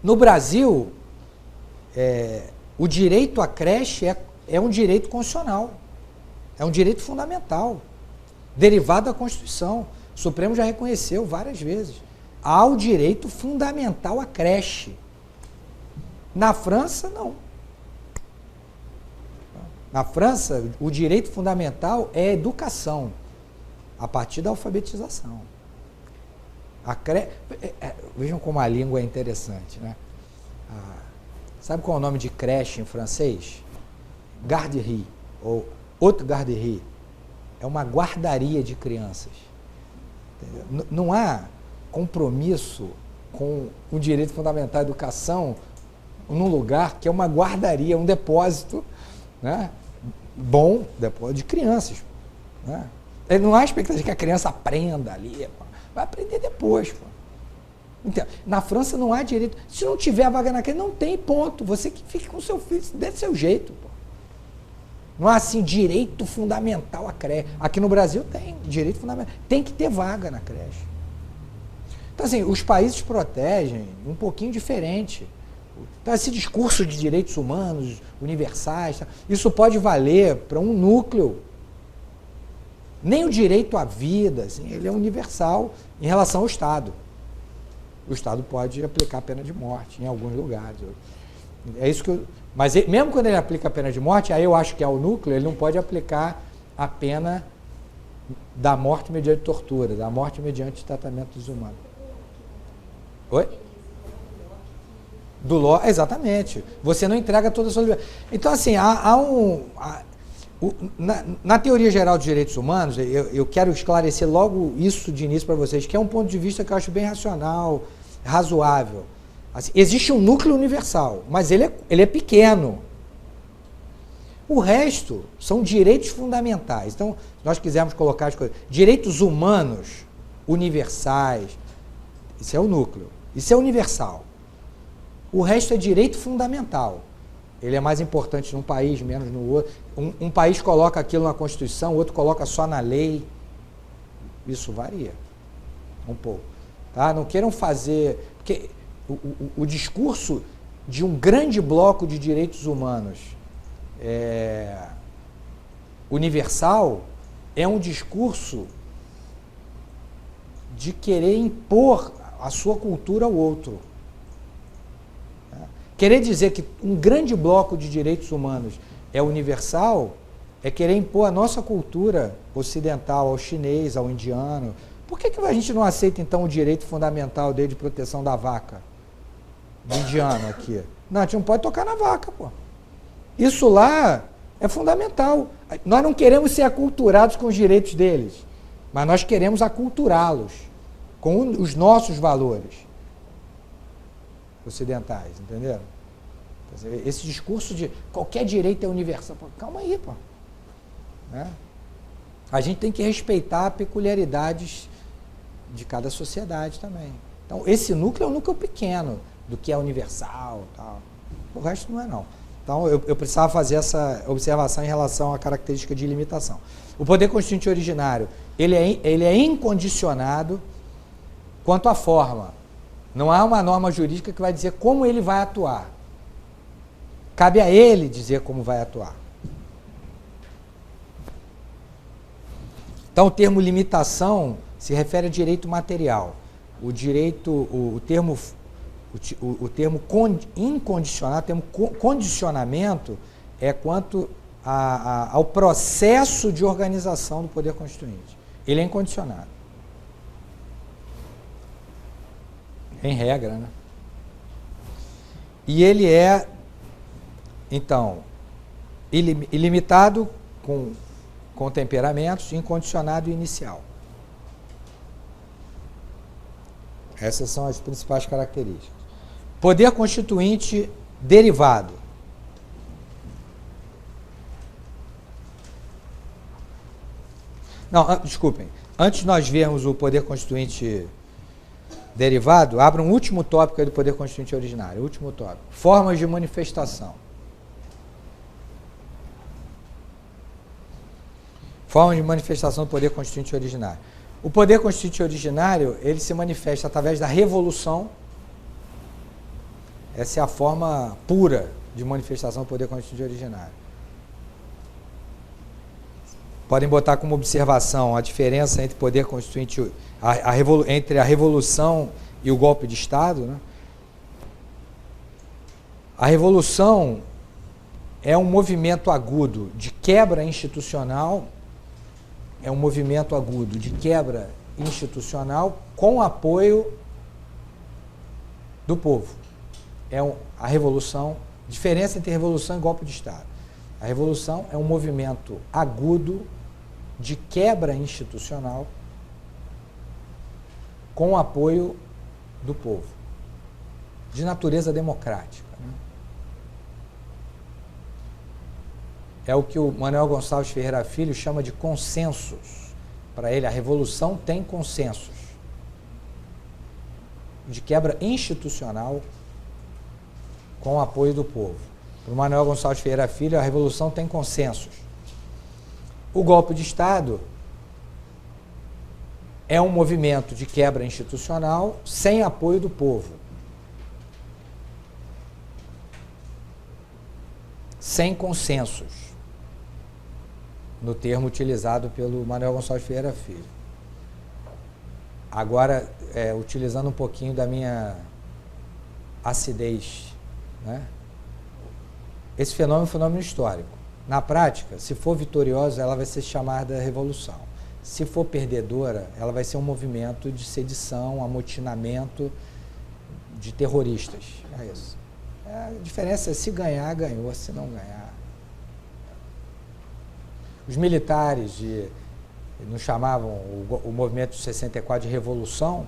No Brasil, o direito à creche é um direito constitucional. É um direito fundamental, derivado da Constituição. O Supremo já reconheceu várias vezes. Há o direito fundamental à creche. Na França, não. Na França, o direito fundamental é a educação, a partir da alfabetização. Vejam como a língua é interessante, né? Sabe qual é o nome de creche em francês? Garderie, ou Haute garderie, é uma guardaria de crianças. Não há compromisso com o direito fundamental à educação num lugar que é uma guardaria, um depósito, né, bom, depósito de crianças. Né? Não há expectativa que a criança aprenda ali, vai aprender depois. Pô. Então, na França não há direito. Se não tiver vaga na creche, não tem, ponto. Você que fique com o seu filho, desse seu jeito. Pô. Não há, assim, direito fundamental à creche. Aqui no Brasil tem direito fundamental. Tem que ter vaga na creche. Então, assim, os países protegem um pouquinho diferente. Então, esse discurso de direitos humanos, universais, isso pode valer para um núcleo. Nem o direito à vida, assim, ele é universal em relação ao Estado. O Estado pode aplicar a pena de morte em alguns lugares. É isso que eu... Mas mesmo quando ele aplica a pena de morte, aí eu acho que é o núcleo, ele não pode aplicar a pena da morte mediante tortura, da morte mediante tratamento desumano. Oi? Exatamente. Você não entrega toda a sua liberdade. Então, assim, na teoria geral dos direitos humanos, eu quero esclarecer logo isso de início para vocês, que é um ponto de vista que eu acho bem racional, razoável. Assim, existe um núcleo universal, mas ele é pequeno. O resto são direitos fundamentais. Então, se nós quisermos colocar as coisas, direitos humanos universais, isso é o núcleo, isso é universal. O resto é direito fundamental. Ele é mais importante num país, menos no outro. Um país coloca aquilo na Constituição, o outro coloca só na lei. Isso varia um pouco. Tá? Não queiram fazer... Porque o discurso de um grande bloco de direitos humanos universal é um discurso de querer impor a sua cultura ao outro. Querer dizer que um grande bloco de direitos humanos é universal é querer impor a nossa cultura ocidental ao chinês, ao indiano. Por que a gente não aceita, então, o direito fundamental dele de proteção da vaca? Do indiano aqui. Não, a gente não pode tocar na vaca, pô. Isso lá é fundamental. Nós não queremos ser aculturados com os direitos deles, mas nós queremos aculturá-los com os nossos valores ocidentais, entenderam? Esse discurso de qualquer direito é universal. Pô, calma aí, pô. Né? A gente tem que respeitar peculiaridades de cada sociedade também. Então, esse núcleo é um núcleo pequeno do que é universal e tal. O resto não é, não. Então, eu precisava fazer essa observação em relação à característica de limitação. O poder constituinte originário, ele é incondicionado quanto à forma. Não há uma norma jurídica que vai dizer como ele vai atuar. Cabe a ele dizer como vai atuar. Então, o termo limitação se refere a direito material. O termo incondicionado, o termo condicionamento é quanto ao processo de organização do poder constituinte. Ele é incondicionado. Em regra, né? E ele é, então, ilimitado com temperamentos, incondicionado e inicial. Essas são as principais características. Poder constituinte derivado. Não, desculpem. Antes de nós vermos o poder constituinte derivado, abra um último tópico aí do poder constituinte originário. Último tópico. Formas de manifestação. Formas de manifestação do poder constituinte originário. O poder constituinte originário, ele se manifesta através da revolução. Essa é a forma pura de manifestação do poder constituinte originário. Podem botar como observação a diferença entre poder constituinte, entre a revolução e o golpe de Estado, né? A revolução é um movimento agudo de quebra institucional, com apoio do povo. A revolução, diferença entre revolução e golpe de Estado. A revolução é um movimento agudo de quebra institucional com apoio do povo, de natureza democrática, né? É o que o Manuel Gonçalves Ferreira Filho chama de consensos. Para ele, a revolução tem consensos de quebra institucional com apoio do povo. Para o Manuel Gonçalves Ferreira Filho, a revolução tem consensos. O golpe de Estado é um movimento de quebra institucional sem apoio do povo. Sem consensos, no termo utilizado pelo Manuel Gonçalves Ferreira Filho. Agora, utilizando um pouquinho da minha acidez, né? Esse fenômeno é um fenômeno histórico. Na prática, se for vitoriosa, ela vai ser chamada revolução. Se for perdedora, ela vai ser um movimento de sedição, amotinamento de terroristas. É isso. A diferença é se ganhar, ganhou, se não ganhar. Os militares não chamavam o movimento de 64 de revolução,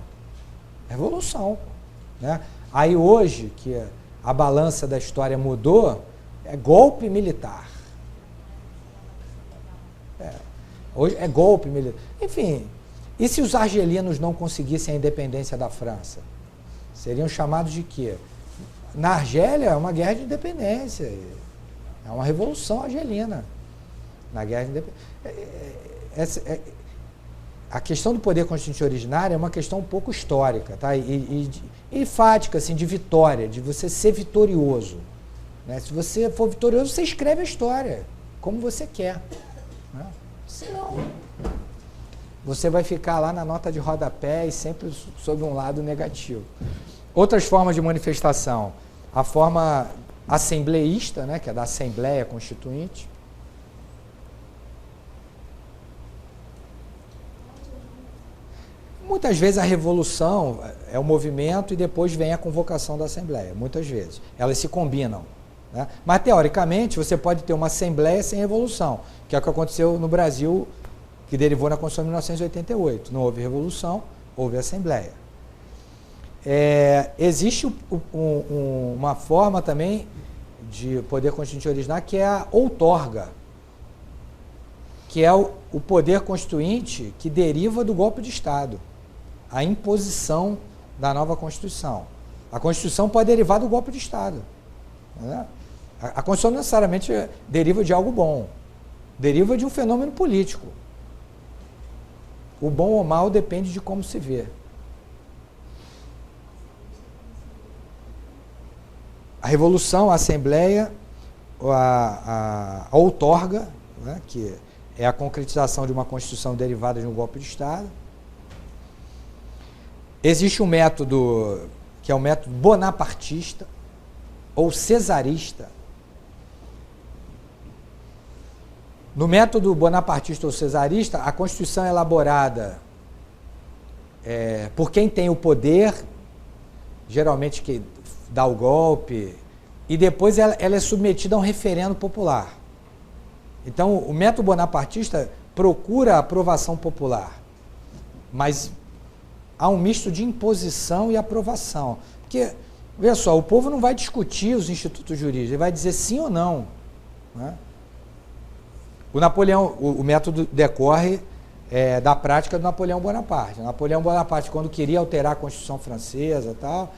né? Aí hoje, que a balança da história mudou, é golpe militar. Hoje é golpe militar. Enfim, e se os argelinos não conseguissem a independência da França? Seriam chamados de quê? Na Argélia é uma guerra de independência. É uma revolução argelina. Na guerra de independência. A questão do poder constituinte originário é uma questão um pouco histórica, tá? E enfática, assim, de vitória, de você ser vitorioso, né? Se você for vitorioso, você escreve a história como você quer, né? Senão, você vai ficar lá na nota de rodapé e sempre sob um lado negativo. Outras formas de manifestação. A forma assembleísta, né, que é da Assembleia Constituinte. Muitas vezes a revolução é o movimento e depois vem a convocação da Assembleia. Muitas vezes. Elas se combinam, né? Mas, teoricamente, você pode ter uma Assembleia sem revolução, que é o que aconteceu no Brasil, que derivou na Constituição de 1988. Não houve revolução, houve Assembleia. Existe uma forma também de poder constituinte originário, que é a outorga, que é o poder constituinte que deriva do golpe de Estado, a imposição da nova Constituição. A Constituição pode derivar do golpe de Estado, né? A Constituição necessariamente deriva de algo bom, deriva de um fenômeno político. O bom ou mal depende de como se vê. a Revolução, a Assembleia, a outorga, né, que é a concretização de uma Constituição derivada de um golpe de Estado. Existe um método que é o método bonapartista ou cesarista. No método bonapartista ou cesarista, a Constituição é elaborada por quem tem o poder, geralmente que dá o golpe, e depois ela é submetida a um referendo popular. Então, o método bonapartista procura a aprovação popular, mas há um misto de imposição e aprovação. Porque, veja só, o povo não vai discutir os institutos jurídicos, ele vai dizer sim ou não, né? O método decorre da prática do Napoleão Bonaparte. Napoleão Bonaparte, quando queria alterar a Constituição francesa e tal,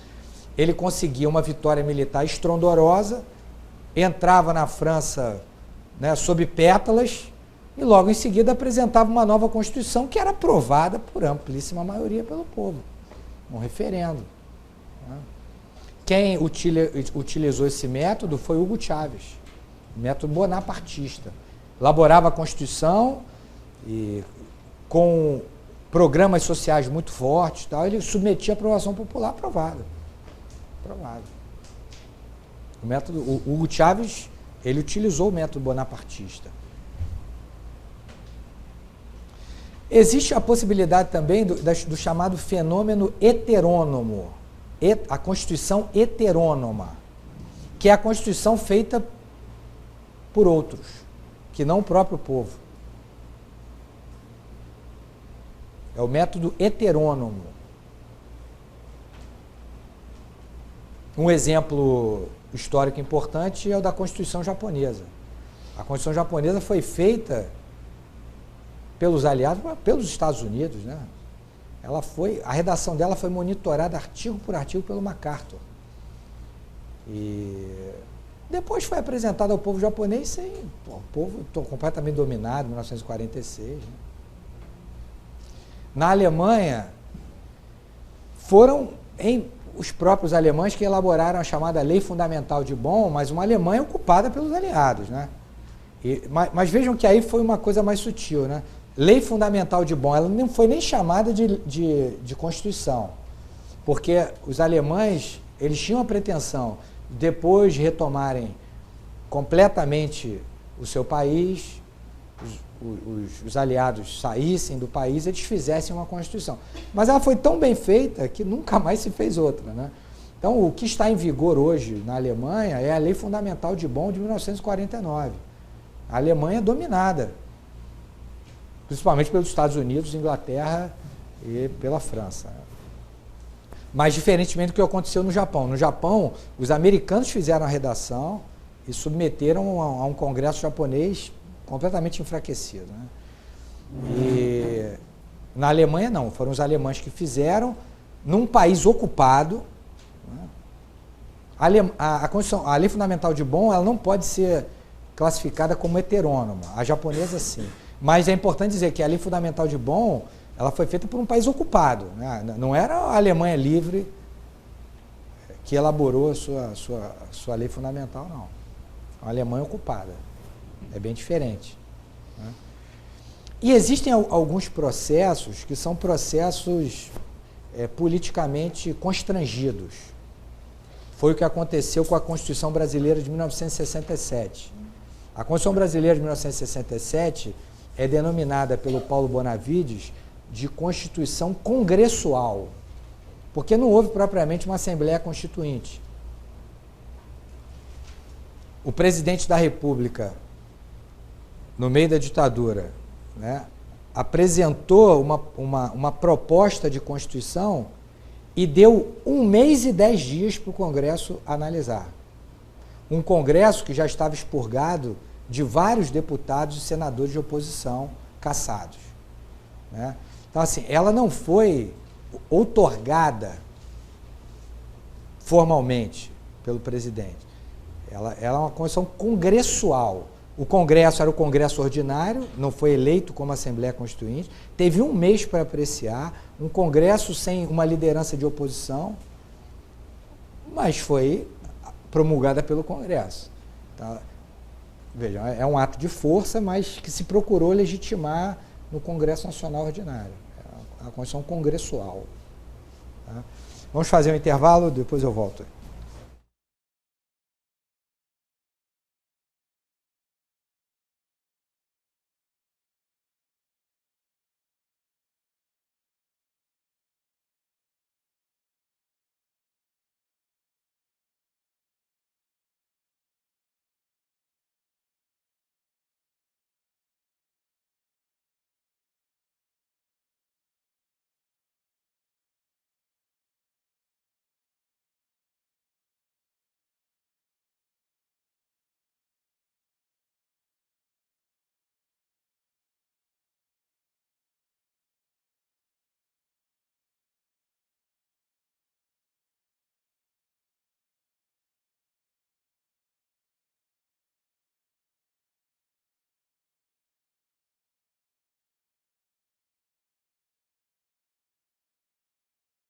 ele conseguia uma vitória militar estrondorosa, entrava na França, né, sob pétalas, e logo em seguida apresentava uma nova Constituição que era aprovada por amplíssima maioria pelo povo, um referendo, né? Quem utilizou esse método foi Hugo Chávez, método bonapartista. Elaborava a Constituição e com programas sociais muito fortes, tal, ele submetia a aprovação popular aprovada. O método, o Hugo Chávez, ele utilizou o método bonapartista. Existe a possibilidade também do chamado fenômeno heterônomo, a Constituição heterônoma, que é a Constituição feita por outros, que não o próprio povo. É o método heterônomo. Um exemplo histórico importante é o da Constituição japonesa. A Constituição japonesa foi feita pelos aliados, pelos Estados Unidos, né? A redação dela foi monitorada artigo por artigo pelo MacArthur. E depois foi apresentada ao povo japonês sem... o povo completamente dominado, em 1946. Né? Na Alemanha, foram os próprios alemães que elaboraram a chamada Lei Fundamental de Bonn, mas uma Alemanha ocupada pelos aliados. Né? Mas vejam que aí foi uma coisa mais sutil. Né? Lei Fundamental de Bonn, ela não foi nem chamada de Constituição, porque os alemães, eles tinham a pretensão, depois de retomarem completamente o seu país, os aliados saíssem do país, eles fizessem uma Constituição. Mas ela foi tão bem feita que nunca mais se fez outra. Né? Então, o que está em vigor hoje na Alemanha é a Lei Fundamental de Bonn de 1949. A Alemanha é dominada, principalmente pelos Estados Unidos, Inglaterra e pela França. Mas diferentemente do que aconteceu no Japão. No Japão, os americanos fizeram a redação e submeteram a um congresso japonês completamente enfraquecido. Né? E na Alemanha não, foram os alemães que fizeram, num país ocupado. Né? A Lei Fundamental de Bonn, ela não pode ser classificada como heterônoma, a japonesa sim. Mas é importante dizer que a Lei Fundamental de Bonn, ela foi feita por um país ocupado. Né? Não era a Alemanha livre que elaborou a sua lei fundamental, não. A Alemanha ocupada. É bem diferente. Né? E existem alguns processos que são processos politicamente constrangidos. Foi o que aconteceu com a Constituição Brasileira de 1967. A Constituição Brasileira de 1967 é denominada pelo Paulo Bonavides de Constituição Congressual, porque não houve propriamente uma Assembleia Constituinte. O presidente da República, no meio da ditadura, né, apresentou uma proposta de Constituição e deu 1 mês e 10 dias para o Congresso analisar. Um Congresso que já estava expurgado de vários deputados e senadores de oposição cassados. Né? Então, assim, ela não foi outorgada formalmente pelo presidente. Ela é uma Constituição congressual. O Congresso era o Congresso ordinário, não foi eleito como Assembleia Constituinte, teve 1 mês para apreciar, um Congresso sem uma liderança de oposição, mas foi promulgada pelo Congresso. Tá? Veja, é um ato de força, mas que se procurou legitimar no Congresso Nacional Ordinário. É a Constituição Congressual. Tá? Vamos fazer um intervalo, depois eu volto.